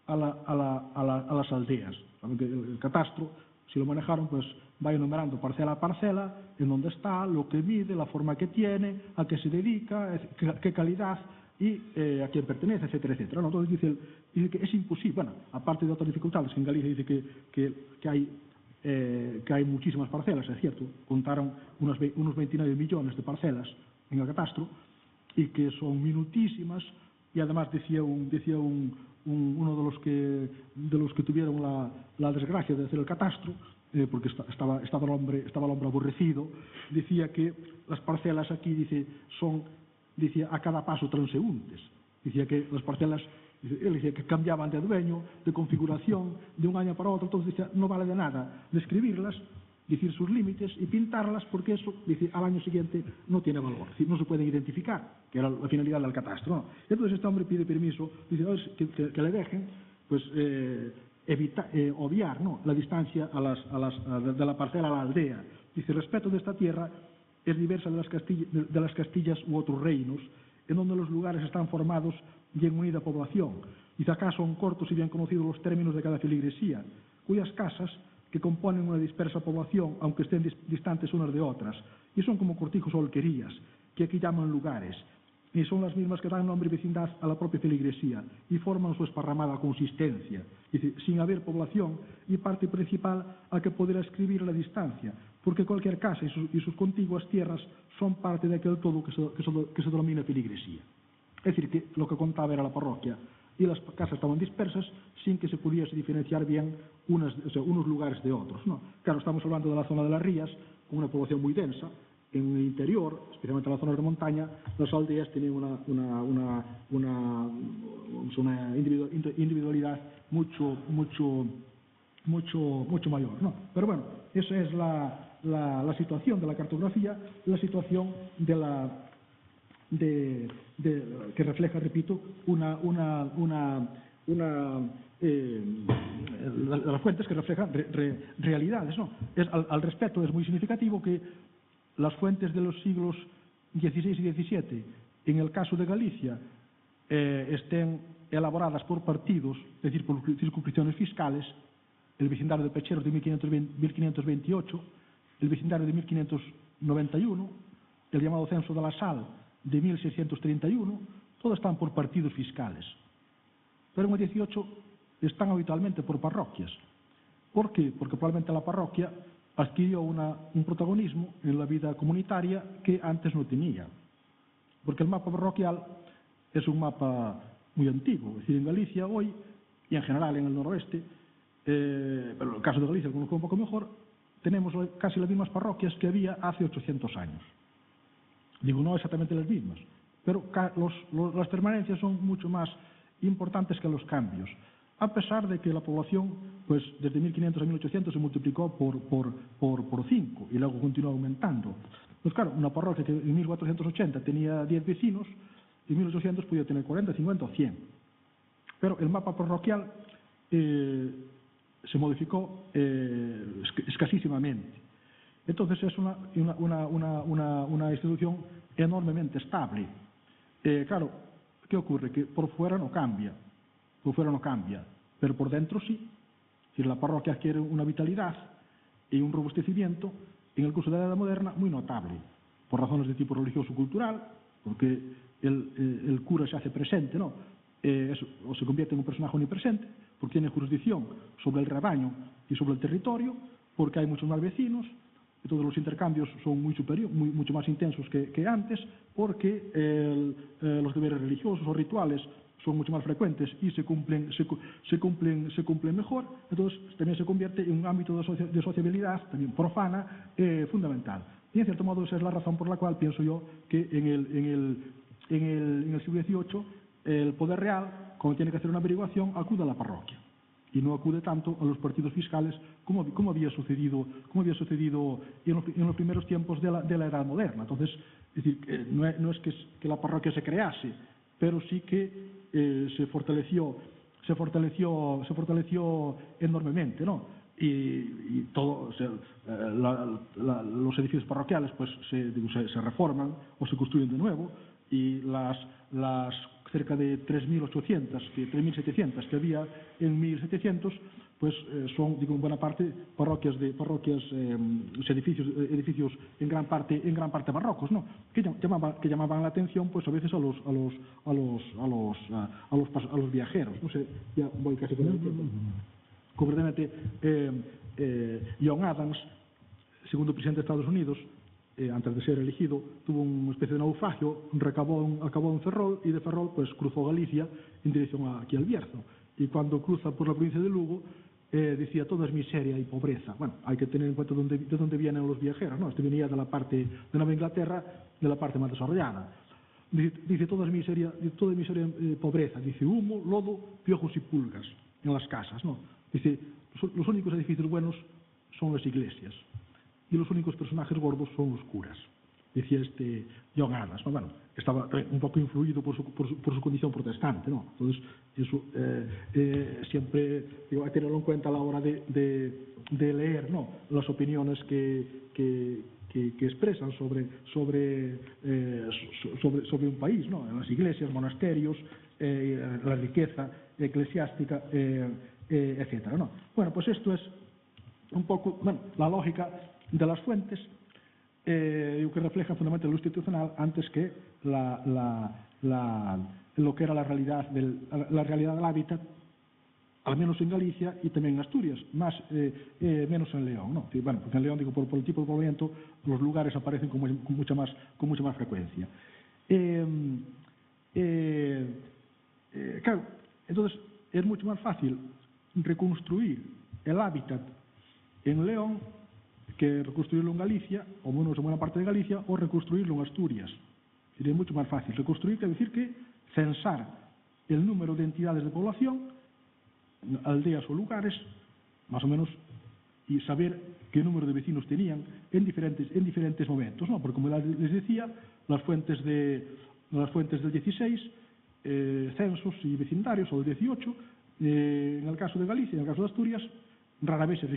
a las aldeas. El catastro, si lo manejaron, pues va enumerando parcela a parcela, en dónde está, lo que mide, la forma que tiene, a qué se dedica, qué calidad y a quién pertenece, etcétera, etcétera. ¿No? Entonces dice que es imposible, bueno, aparte de otras dificultades, en Galicia dice que hay muchísimas parcelas, es cierto, contaron unos 29 millones de parcelas en el catastro y que son minutísimas, y además decía uno de los que tuvieron la desgracia de hacer el catastro, porque estaba el hombre aborrecido, decía que las parcelas aquí, decía a cada paso transeúntes, decía que las parcelas, él decía que cambiaban de dueño, de configuración, de un año para otro, entonces decía, no vale de nada describirlas, decir sus límites y pintarlas, porque eso, dice, al año siguiente no tiene valor, es decir, no se pueden identificar, que era la finalidad del catastro, ¿no? Entonces este hombre pide permiso, dice que le dejen, pues, obviar, ¿no?, la distancia de la parcela a la aldea. Dice, el respeto de esta tierra es diversa de las Castillas u otros reinos, en donde los lugares están formados y en unida población. Dice, acá son cortos y bien conocidos los términos de cada feligresía, cuyas casas que componen una dispersa población, aunque estén distantes unas de otras, y son como cortijos o alquerías, que aquí llaman lugares, y son las mismas que dan nombre y vecindad a la propia feligresía, y forman su esparramada consistencia, dice, sin haber población y parte principal a que poder escribir la distancia, porque cualquier casa y sus contiguas tierras son parte de aquel todo que se denomina feligresía. Es decir, que lo que contaba era la parroquia, y las casas estaban dispersas sin que se pudiese diferenciar bien unos lugares de otros, ¿no? Claro, estamos hablando de la zona de las Rías, con una población muy densa. En el interior, especialmente en las zonas de montaña, las aldeas tienen una individualidad mucho mayor, ¿no? Pero bueno, esa es la situación de la cartografía, la situación que refleja, repito, las fuentes que reflejan realidades, ¿no? Al respecto es muy significativo que las fuentes de los siglos XVI y XVII, en el caso de Galicia, estén elaboradas por partidos, es decir, por circunscripciones fiscales, el vecindario de Pecheros de 1528, el vecindario de 1591, el llamado censo de la Sal de 1631, todos están por partidos fiscales. Pero en el 18 están habitualmente por parroquias. ¿Por qué? Porque probablemente la parroquia adquirió un protagonismo en la vida comunitaria que antes no tenía. Porque el mapa parroquial es un mapa muy antiguo. Es decir, en Galicia hoy, y en general en el noroeste, pero en el caso de Galicia lo conozco un poco mejor, tenemos casi las mismas parroquias que había hace 800 años. Digo, no exactamente las mismas, pero las permanencias son mucho más importantes que los cambios, a pesar de que la población, pues desde 1500 a 1800 se multiplicó por 5 y luego continuó aumentando. Pues claro, una parroquia que en 1480 tenía 10 vecinos, en 1800 podía tener 40, 50 o 100. Pero el mapa parroquial se modificó escasísimamente. Entonces es una institución enormemente estable. Claro, ¿qué ocurre? Que por fuera no cambia, pero por dentro sí. Si la parroquia adquiere una vitalidad y un robustecimiento en el curso de la Edad Moderna muy notable, por razones de tipo religioso-cultural, porque el cura se hace presente, ¿no? O se convierte en un personaje omnipresente, porque tiene jurisdicción sobre el rebaño y sobre el territorio, porque hay muchos más vecinos, y todos los intercambios son mucho más intensos que antes, porque los deberes religiosos o rituales son mucho más frecuentes y se cumplen mejor. Entonces también se convierte en un ámbito de sociabilidad también profana fundamental. Y en cierto modo esa es la razón por la cual pienso yo que en el siglo XVIII el poder real, cuando tiene que hacer una averiguación, acude a la parroquia y no acude tanto a los partidos fiscales como había sucedido en los primeros tiempos de la Edad Moderna. Entonces, es decir, no es que la parroquia se crease, pero sí que se fortaleció enormemente, ¿no? y todo, o sea, los edificios parroquiales pues se reforman o se construyen de nuevo, y las cerca de 3.800, 3.700 que había en 1700, pues son, digo, en buena parte parroquias, edificios en gran parte barrocos, ¿no? Que llamaban la atención, pues a veces a los viajeros. No sé, ya voy casi con el tiempo. Concretamente, John Adams, segundo presidente de Estados Unidos, antes de ser elegido, tuvo una especie de naufragio, acabó en Ferrol, y de Ferrol pues cruzó Galicia en dirección aquí al Bierzo. Y cuando cruza por la provincia de Lugo, decía: todo es miseria y pobreza. Bueno, hay que tener en cuenta de dónde vienen los viajeros, ¿no? Este venía de la parte de Nueva Inglaterra, de la parte más desarrollada. Dice: todo es miseria y pobreza. Dice: humo, lodo, piojos y pulgas en las casas, ¿no? Dice: los únicos edificios buenos son las iglesias, y los únicos personajes gordos son los curas. Decía este John Adams, ¿no? Bueno, estaba un poco influido por su condición protestante, ¿no? Entonces, eso siempre hay que tenerlo en cuenta a la hora de leer, ¿no?, las opiniones que expresan sobre un país, ¿no?, en las iglesias, monasterios, la riqueza eclesiástica, etcétera, ¿no? Bueno, pues esto es un poco, bueno, la lógica de las fuentes, que refleja fundamentalmente lo institucional antes que lo que era la realidad del hábitat, al menos en Galicia y también en Asturias, menos en León, ¿no? Bueno, porque en León, digo, por el tipo de poblamiento, los lugares aparecen con mucha más frecuencia. Claro, entonces es mucho más fácil reconstruir el hábitat en León que reconstruirlo en Galicia, o menos en buena parte de Galicia, o reconstruirlo en Asturias. Sería mucho más fácil. Reconstruir quiere decir que censar el número de entidades de población, aldeas o lugares, más o menos, y saber qué número de vecinos tenían en diferentes momentos, ¿no? Porque, como les decía, las fuentes del 16, censos y vecindarios, o del 18, en el caso de Galicia y en el caso de Asturias, rara vez se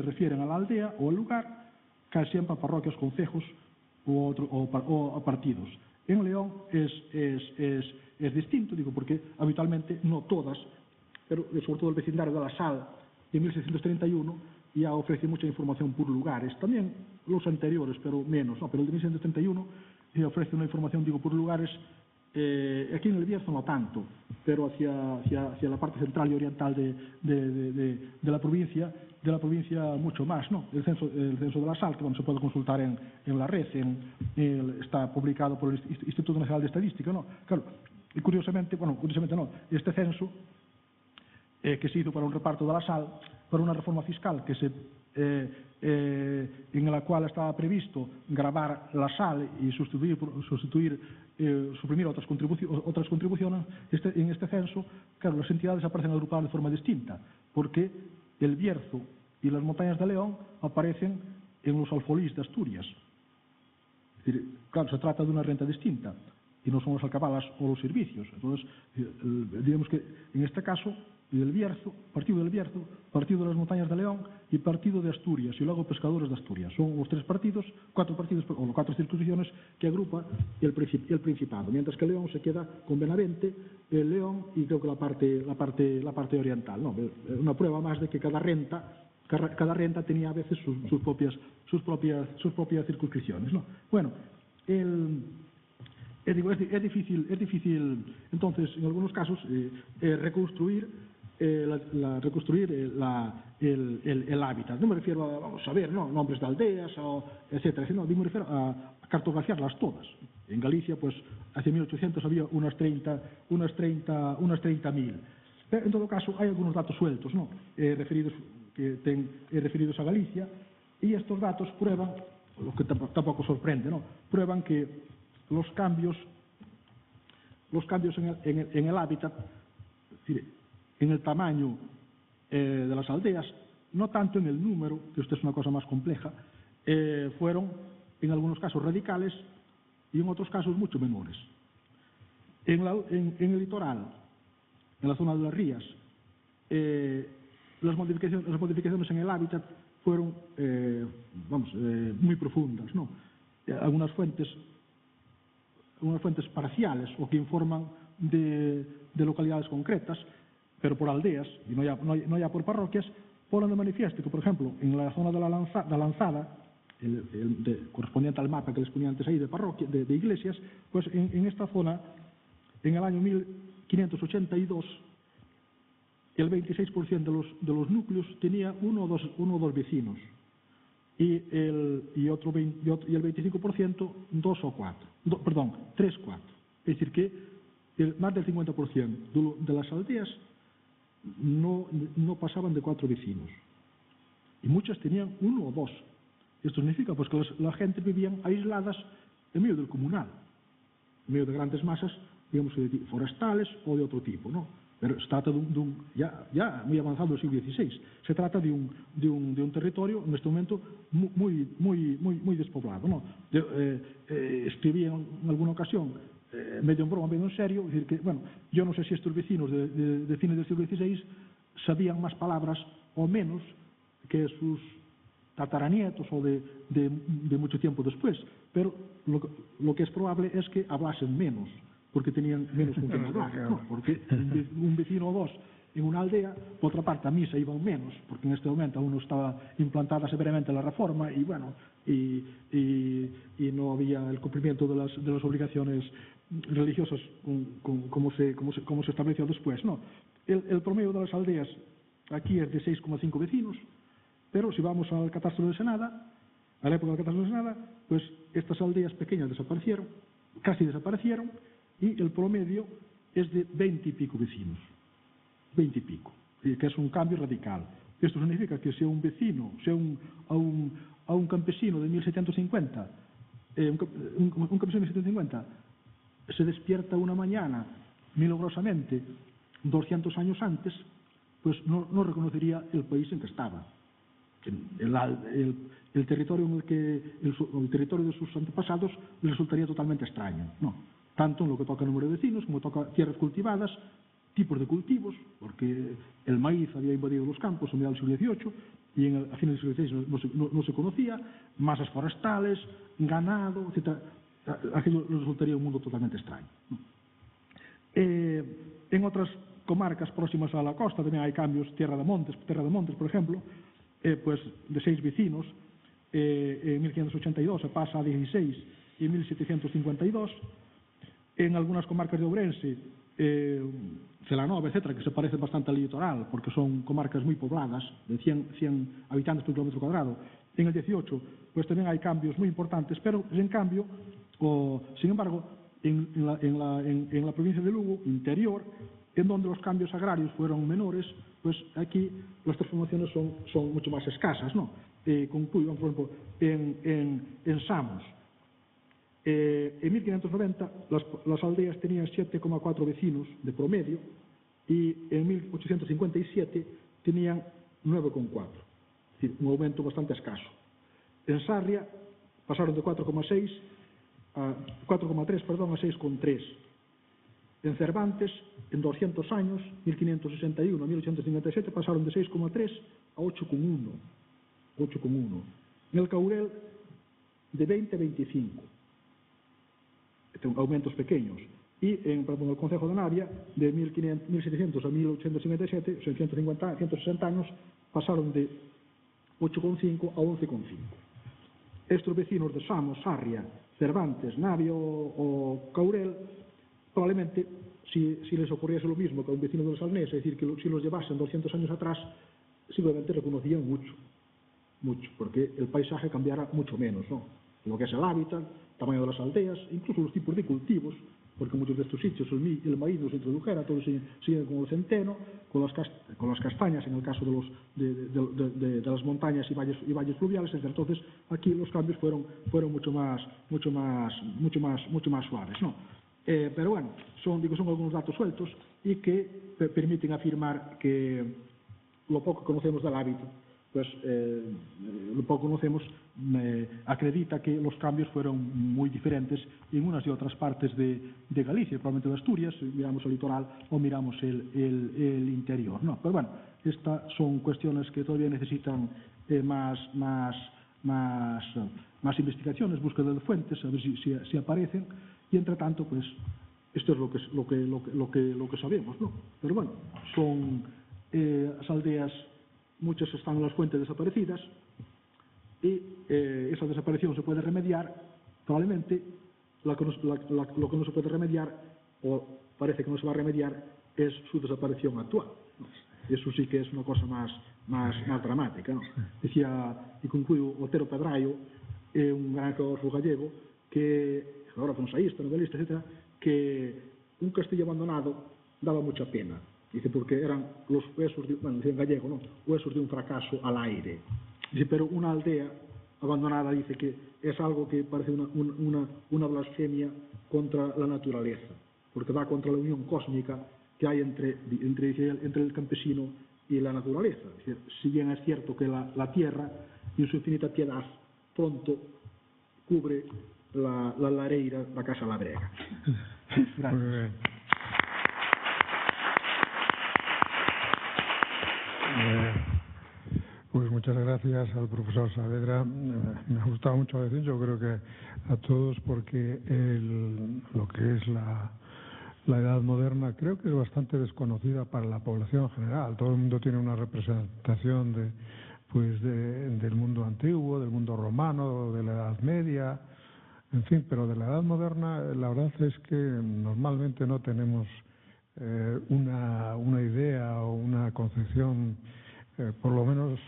refieren a la aldea o al lugar, casi siempre a parroquias, concejos o a partidos. En León es distinto, digo, porque habitualmente no todas, pero sobre todo el vecindario de la Sal, en 1631, ya ofrece mucha información por lugares, también los anteriores, pero menos, ¿no? Pero el de 1631 ya ofrece una información, digo, por lugares. Aquí en el Bierzo no tanto, pero hacia la parte central y oriental de la provincia mucho más, ¿no? El censo de la Sal, que se puede consultar en la red, está publicado por el Instituto Nacional de Estadística, ¿no? Claro, y curiosamente no, este censo que se hizo para un reparto de la Sal, para una reforma fiscal en la cual estaba previsto gravar la sal y suprimir otras contribuciones, en este censo, claro, las entidades aparecen agrupadas de forma distinta, porque el Bierzo y las montañas de León aparecen en los alfolís de Asturias. Es decir, claro, se trata de una renta distinta, y no son las alcabalas o los servicios. Entonces, digamos que en este caso, partido del Bierzo, partido de las montañas de León y partido de Asturias, y luego pescadores de Asturias. Son los cuatro circunscripciones que agrupa el Principado, mientras que León se queda con Benavente, León y creo que la parte oriental, ¿no? Una prueba más de que cada renta tenía a veces sus propias circunscripciones, ¿no? Bueno, es difícil, entonces, en algunos casos, reconstruir el hábitat. No me refiero a, vamos a ver, ¿no?, nombres de aldeas, etcétera, sino me refiero a cartografiarlas todas. En Galicia, pues, hacia 1800 había unas 30.000. Pero, en todo caso, hay algunos datos sueltos, ¿no?, referidos a Galicia, y estos datos prueban, lo que tampoco sorprende, ¿no?, prueban que los cambios en el hábitat, es decir, en el tamaño de las aldeas, no tanto en el número, que esto es una cosa más compleja, fueron en algunos casos radicales y en otros casos mucho menores. En el litoral, en la zona de las rías, las modificaciones en el hábitat fueron muy profundas, ¿no? Algunas fuentes parciales o que informan de localidades concretas, pero por aldeas, y no ya por parroquias, ponen de manifiesto que, por ejemplo, en la zona de la Lanzada, correspondiente al mapa que les ponía antes ahí de parroquia, de iglesias, pues en esta zona, en el año 1582, el 26% de los núcleos tenía uno o dos vecinos, y el 25% tres o cuatro. Es decir, que más del 50% de las aldeas no pasaban de 4 vecinos, y muchas tenían uno o dos. Esto significa pues, que la gente vivían aisladas en medio del comunal, en medio de grandes masas, digamos, forestales o de otro tipo, ¿no? Pero se trata ya muy avanzado el siglo XVI, se trata de un territorio en este momento muy despoblado, ¿no? Escribí en alguna ocasión, medio en broma, medio en serio, decir que, bueno, yo no sé si estos vecinos de fines del siglo XVI sabían más palabras o menos que sus tataranietos o de mucho tiempo después, pero lo que es probable es que hablasen menos, porque tenían menos con quien hablar, ¿no? Porque un vecino o dos en una aldea, por otra parte a misa iban menos, porque en este momento aún no estaba implantada severamente la reforma y bueno, y no había el cumplimiento de las obligaciones religiosas como se estableció después, ¿no? El promedio de las aldeas aquí es de 6,5 vecinos, pero si vamos al catastro de Senada, a la época del catastro de Senada, pues estas aldeas pequeñas desaparecieron, casi desaparecieron, y el promedio es de 20 y pico vecinos, 20 y pico, que es un cambio radical. Esto significa que si a un vecino, a un campesino de 1750, un campesino de 1750 se despierta una mañana milagrosamente 200 años antes, pues no reconocería el país en que estaba. El territorio el territorio de sus antepasados le resultaría totalmente extraño, ¿no? Tanto en lo que toca el número de vecinos, como toca tierras cultivadas, tipos de cultivos, porque el maíz había invadido los campos a mediados del siglo XVIII y a fines del siglo XVI no se conocía, masas forestales, ganado, etc. Aquello le resultaría un mundo totalmente extraño, ¿no? En otras comarcas próximas a la costa también hay cambios. Terra de Montes, por ejemplo, pues de 6 vecinos, en 1582 se pasa a 16 y en 1752. En algunas comarcas de Ourense, Celanova, etcétera, que se parecen bastante al litoral, porque son comarcas muy pobladas, de 100 habitantes por kilómetro cuadrado. En el 18, pues también hay cambios muy importantes, pero sin embargo, en la provincia de Lugo, interior, en donde los cambios agrarios fueron menores, pues aquí las transformaciones son mucho más escasas, ¿no? Concluyo, por ejemplo, en Samos, en 1590 las aldeas tenían 7,4 vecinos de promedio y en 1857 tenían 9,4, es decir, un aumento bastante escaso. En Sarria pasaron de 4,3 a 6,3. En Cervantes, en 200 años, 1561 a 1857, pasaron de 6,3 a 8,1. En el Caurel, de 20 a 25. Aumentos pequeños. Y en el Concejo de Navia, de 1700 a 1857, o sea, 160 años, pasaron de 8,5 a 11,5. Estos vecinos de Samos, Sarria, Cervantes, Navia o Caurel, probablemente, si les ocurriese lo mismo que a un vecino de los Salnés, es decir, que si los llevasen 200 años atrás, seguramente reconocían mucho, porque el paisaje cambiara mucho menos, ¿no? Lo que es el hábitat, tamaño de las aldeas, incluso los tipos de cultivos, porque muchos de estos sitios el maíz no se introdujera, todos siguen con el centeno, con las castañas en el caso de las montañas y valles fluviales. Entonces aquí los cambios fueron mucho más suaves, ¿no? Pero bueno, son algunos datos sueltos y que permiten afirmar que lo poco que conocemos del hábito pues lo poco conocemos, acredita que los cambios fueron muy diferentes en unas y otras partes de Galicia, probablemente de Asturias, miramos el litoral o miramos el interior, ¿no? Pero bueno, estas son cuestiones que todavía necesitan más investigaciones, búsqueda de fuentes, a ver si aparecen, y entre tanto, pues, esto es lo que sabemos, ¿no? Pero bueno, son las aldeas, muchas están en las fuentes desaparecidas, y esa desaparición se puede remediar, probablemente lo que no se puede remediar, o parece que no se va a remediar, es su desaparición actual, ¿no? Eso sí que es una cosa más dramática, ¿no? Decía, y concluyo, Otero Pedraio, un gran geógrafo gallego, que geógrafo, ensaísta, novelista, etcétera, que un castillo abandonado daba mucha pena. Dice, porque eran los huesos, dice en gallego, ¿no?, huesos de un fracaso al aire. Dice, pero una aldea abandonada, dice que es algo que parece una blasfemia contra la naturaleza, porque va contra la unión cósmica que hay entre el campesino y la naturaleza. Dice, si bien es cierto que la tierra, en su infinita piedad, pronto cubre la lareira da casa labrega. Gracias. Muy bien. Pues muchas gracias al profesor Saavedra. Me ha gustado mucho decir, yo creo que a todos, porque lo que es la edad moderna creo que es bastante desconocida para la población en general. Todo el mundo tiene una representación del mundo antiguo, del mundo romano, de la Edad Media, en fin, pero de la edad moderna la verdad es que normalmente no tenemos una idea o una concepción por lo menos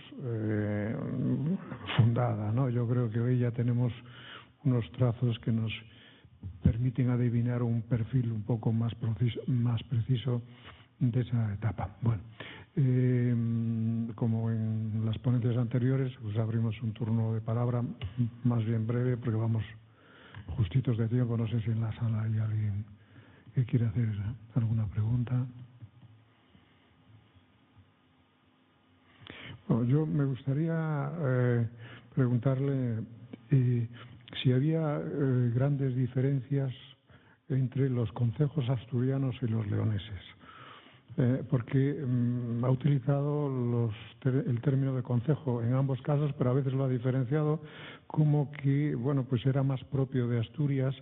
fundada, ¿no? Yo creo que hoy ya tenemos unos trazos que nos permiten adivinar un perfil un poco más preciso de esa etapa. Bueno, como en las ponencias anteriores, pues abrimos un turno de palabra más bien breve, porque vamos justitos de tiempo. No sé si en la sala hay alguien que quiere hacer alguna pregunta. Bueno, yo me gustaría preguntarle si había grandes diferencias entre los concejos asturianos y los leoneses, porque ha utilizado el término de concejo en ambos casos, pero a veces lo ha diferenciado como que, bueno, pues era más propio de Asturias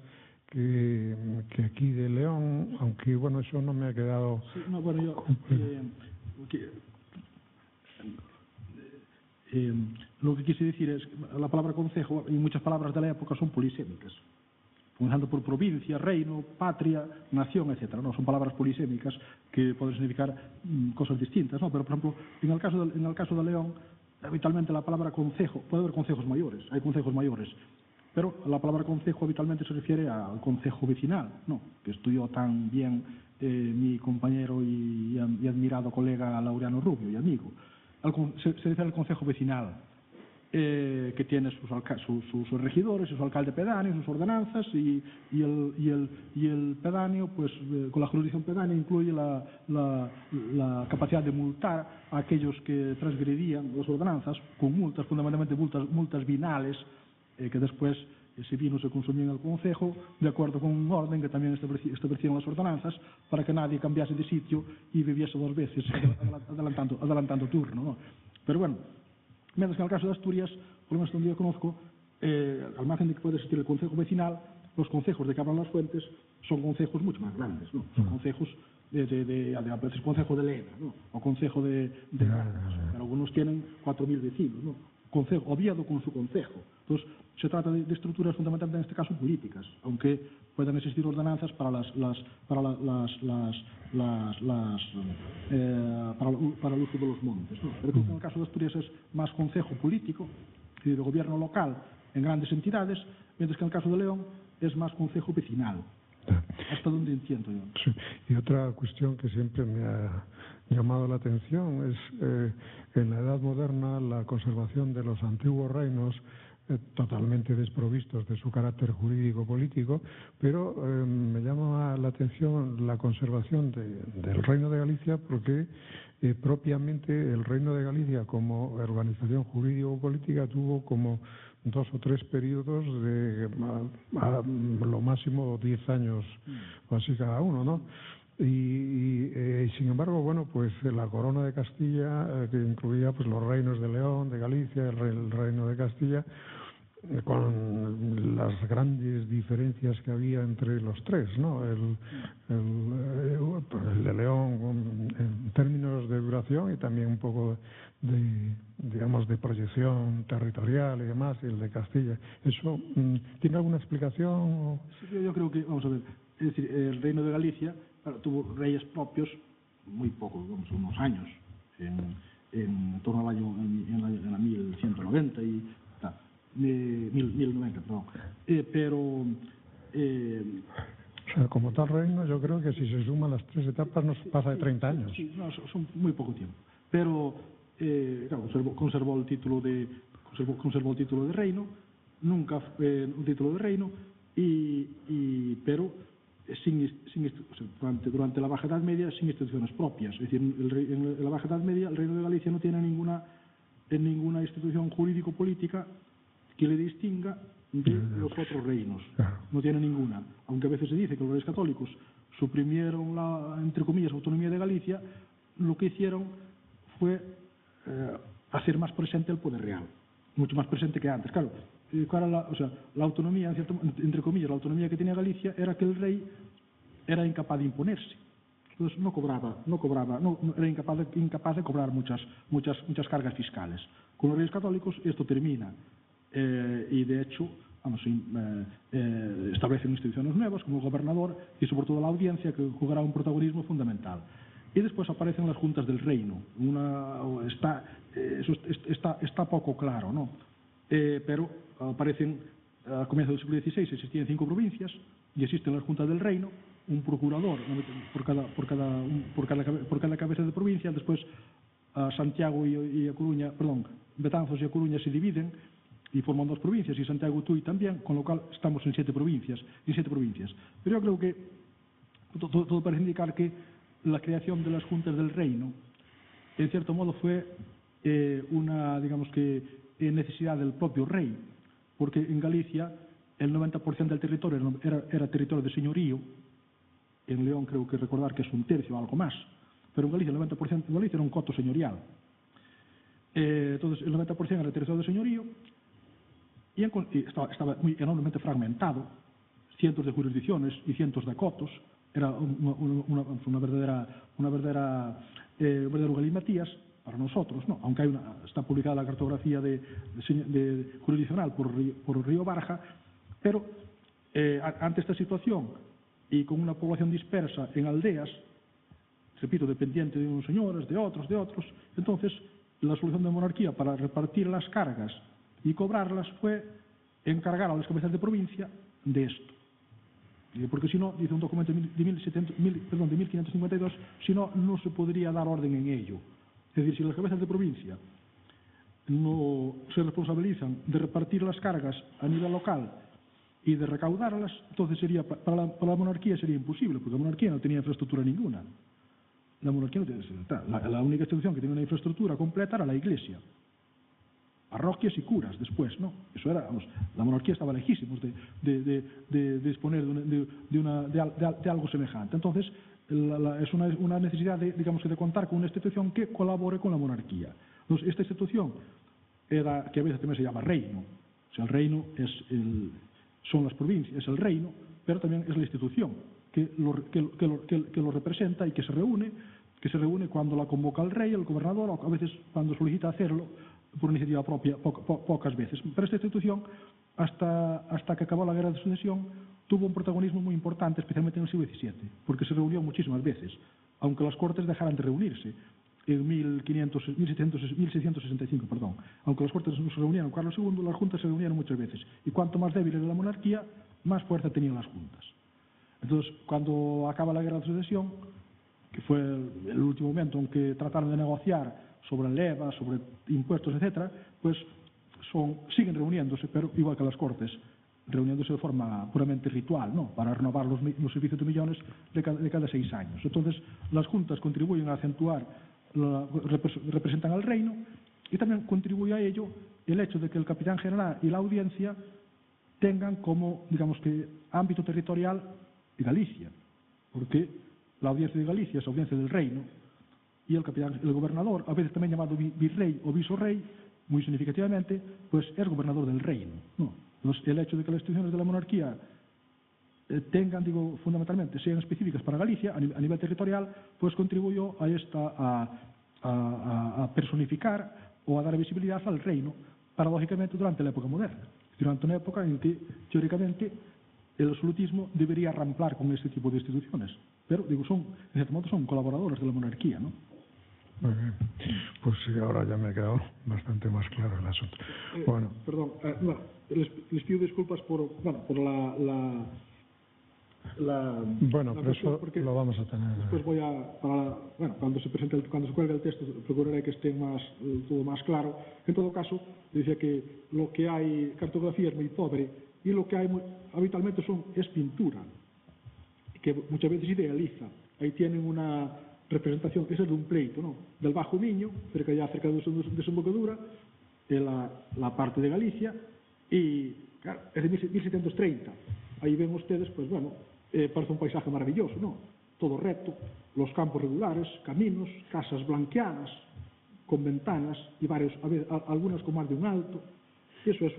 que aquí de León, aunque, bueno, eso no me ha quedado... Sí, no, bueno, yo... lo que quise decir es que la palabra concejo y muchas palabras de la época son polisémicas, comenzando por provincia, reino, patria, nación, etcétera, ¿no? Son palabras polisémicas que pueden significar cosas distintas, ¿no? Pero, por ejemplo, en el caso de León, habitualmente la palabra concejo, puede haber concejos mayores, hay concejos mayores, pero la palabra concejo habitualmente se refiere al concejo vecinal, ¿no?, que estudió tan bien mi compañero y admirado colega Laureano Rubio y amigo. Se refiere al concejo vecinal, que tiene sus regidores, su alcalde pedáneo, sus ordenanzas, y el pedáneo, pues con la jurisdicción pedánea incluye la capacidad de multar a aquellos que transgredían las ordenanzas, con multas, fundamentalmente multas vinales, que después ese vino se consumía en el concejo de acuerdo con un orden que también establecían las ordenanzas, para que nadie cambiase de sitio y bebiese dos veces, adelantando turno, ¿no? Pero bueno, mientras que en el caso de Asturias, por lo menos donde yo conozco, al margen de que puede existir el concejo vecinal, los concejos de que hablan las fuentes son concejos mucho más grandes, ¿no? Son concejos a veces concejo de Lena, ¿no?, o concejo de pero algunos tienen 4.000 vecinos, ¿no? Concejo, Oviedo con su concejo. Entonces, se trata de estructuras fundamentalmente, en este caso, políticas, aunque puedan existir ordenanzas para el uso de los montes, ¿no? Pero creo que en el caso de Asturias es más concejo político, de gobierno local en grandes entidades, mientras que en el caso de León es más concejo vecinal. Hasta donde entiendo yo. Sí. Y otra cuestión que siempre me ha llamado la atención es en la Edad Moderna la conservación de los antiguos reinos, totalmente desprovistos de su carácter jurídico-político, pero me llama la atención la conservación del Reino de Galicia, porque Propiamente el Reino de Galicia como organización jurídico-política tuvo como 2 o 3 periodos de a lo máximo 10 años o así cada uno, ¿no? Y sin embargo, bueno, pues la Corona de Castilla, que incluía pues los reinos de León, de Galicia, el Reino de Castilla, con las grandes diferencias que había entre los tres, ¿no? El de León en términos de duración y también un poco de, digamos, de proyección territorial y demás, y el de Castilla. ¿Eso tiene alguna explicación? Sí, yo creo que, vamos a ver, es decir, el Reino de Galicia tuvo reyes propios muy poco, vamos, unos años, en torno al año en la 1190 y 1090, perdón. Pero O sea, como tal reino, yo creo que si se suman las 3 etapas nos pasa de 30 años. Sí, no, son muy poco tiempo. Pero, claro, conservó el título de reino, nunca un título de reino, pero durante la Baja Edad Media sin instituciones propias. Es decir, en la Baja Edad Media el Reino de Galicia no tiene ninguna institución jurídico-política que le distinga de los otros reinos. No tiene ninguna. Aunque a veces se dice que los reyes católicos suprimieron entre comillas, autonomía de Galicia, lo que hicieron fue hacer más presente el poder real, mucho más presente que antes. Claro, la autonomía, entre comillas, la autonomía que tenía Galicia era que el rey era incapaz de imponerse. Entonces no era incapaz de cobrar muchas cargas fiscales. Con los reyes católicos esto termina y de hecho establecen instituciones nuevas como el gobernador y sobre todo la audiencia, que jugará un protagonismo fundamental. Y después aparecen las juntas del reino. Eso está poco claro, ¿no? Pero aparecen a comienzos del siglo XVI, existían 5 provincias y existen las juntas del reino, un procurador por cada cabeza de provincia. Después Santiago y a Coruña, perdón, Betanzos y a Coruña se dividen y forman 2 provincias, y Santiago y Tui también, con lo cual estamos en 7 provincias. Pero yo creo que todo parece indicar que la creación de las juntas del reino, en cierto modo, fue una, digamos que, necesidad del propio rey, porque en Galicia el 90% del territorio era territorio de señorío. En León creo que recordar que es 1/3 o algo más, pero en Galicia el 90% de Galicia era un coto señorial. Entonces el 90% era territorio de señorío y estaba muy enormemente fragmentado, cientos de jurisdicciones y cientos de cotos. Era un verdadero galimatías para nosotros, ¿no? Aunque está publicada la cartografía jurisdiccional por Río Barja, pero ante esta situación y con una población dispersa en aldeas, repito, dependiente de unos señores, de otros, entonces la solución de monarquía para repartir las cargas y cobrarlas fue encargar a las cabezas de provincia de esto. Porque si no, dice un documento de 1552, si no, no se podría dar orden en ello. Es decir, si las cabezas de provincia no se responsabilizan de repartir las cargas a nivel local y de recaudarlas, entonces sería para la monarquía sería imposible, porque la monarquía no tenía infraestructura ninguna. La monarquía no tenía, la única institución que tenía una infraestructura completa era la Iglesia. Parroquias y curas después, ¿no? Eso era, la monarquía estaba lejísimos de disponer de algo semejante. Entonces, es una necesidad de contar con una institución que colabore con la monarquía. Entonces, esta institución que a veces también se llama reino. O sea, el reino son las provincias, es el reino, pero también es la institución que lo representa y que se reúne cuando la convoca el rey, el gobernador, o a veces cuando solicita hacerlo por iniciativa propia, pocas veces. Pero esta institución, hasta que acabó la Guerra de Sucesión, tuvo un protagonismo muy importante, especialmente en el siglo XVII, porque se reunió muchísimas veces, aunque las Cortes dejaran de reunirse en 1665, perdón. Aunque las Cortes no se reunieron Carlos II, las juntas se reunieron muchas veces. Y cuanto más débil era la monarquía, más fuerza tenían las juntas. Entonces, cuando acaba la Guerra de Sucesión, que fue el último momento en que trataron de negociar sobre levas, sobre impuestos, etcétera, pues siguen reuniéndose, pero igual que las Cortes, reuniéndose de forma puramente ritual, ¿no? Para renovar los servicios de millones de cada 6 años. Entonces, las juntas contribuyen a acentuar representan al reino, y también contribuye a ello el hecho de que el capitán general y la audiencia tengan como, digamos que, ámbito territorial Galicia, porque la audiencia de Galicia es audiencia del reino, y el gobernador, a veces también llamado virrey o visorrey, muy significativamente, pues es gobernador del reino, ¿no? Entonces, el hecho de que las instituciones de la monarquía tengan, digo, fundamentalmente, sean específicas para Galicia, a nivel territorial, pues contribuyó a personificar o a dar visibilidad al reino, paradójicamente durante la época moderna, durante una época en que, teóricamente, el absolutismo debería ramplar con este tipo de instituciones, pero, digo, en cierto modo, son colaboradores de la monarquía, ¿no? Muy bien. Pues sí, ahora ya me ha quedado bastante más claro el asunto. Bueno. Perdón, les pido disculpas por la Bueno, pero eso lo vamos a tener. Después voy cuando se cuelgue el texto, procuraré que esté todo más claro. En todo caso, decía que lo que hay, cartografía es muy pobre, y lo que hay habitualmente es pintura, que muchas veces idealiza. Ahí tienen una representación, esa es de un pleito, ¿no?, del Bajo Miño, cerca de su desembocadura, de la parte de Galicia, y claro, es de 1730. Ahí ven ustedes, pues bueno, parece un paisaje maravilloso, ¿no? Todo recto, los campos regulares, caminos, casas blanqueadas, con ventanas, y algunas con más de un alto. Eso es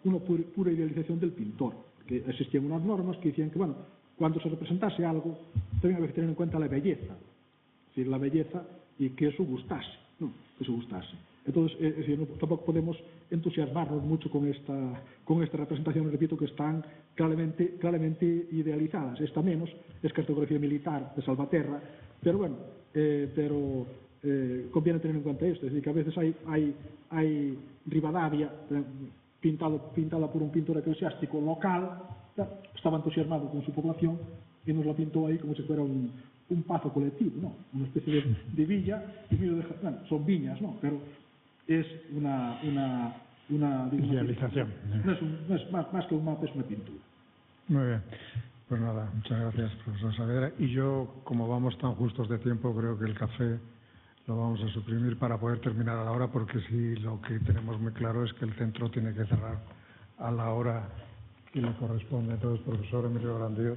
una pura idealización del pintor, porque existían unas normas que decían que, bueno, cuando se representase algo, también había que tener en cuenta la belleza, es decir, la belleza y que eso gustase, ¿no? Que eso gustase. Entonces, tampoco podemos entusiasmarnos mucho con esta representación, repito, que están claramente idealizadas. Esta menos, es cartografía militar de Salvaterra, pero bueno, conviene tener en cuenta esto, es decir, que a veces hay Rivadavia, pintada por un pintor eclesiástico local, estaba entusiasmado con su población y nos la pintó ahí como si fuera un pazo colectivo, ¿no? Una especie de villa, son viñas, ¿no? Pero es una idealización. No es más que un mapa, es una pintura. Muy bien. Pues nada, muchas gracias, profesor Saavedra. Y yo, como vamos tan justos de tiempo, creo que el café lo vamos a suprimir para poder terminar a la hora, porque sí, lo que tenemos muy claro es que el centro tiene que cerrar a la hora que le corresponde. Entonces, profesor Emilio Grandío.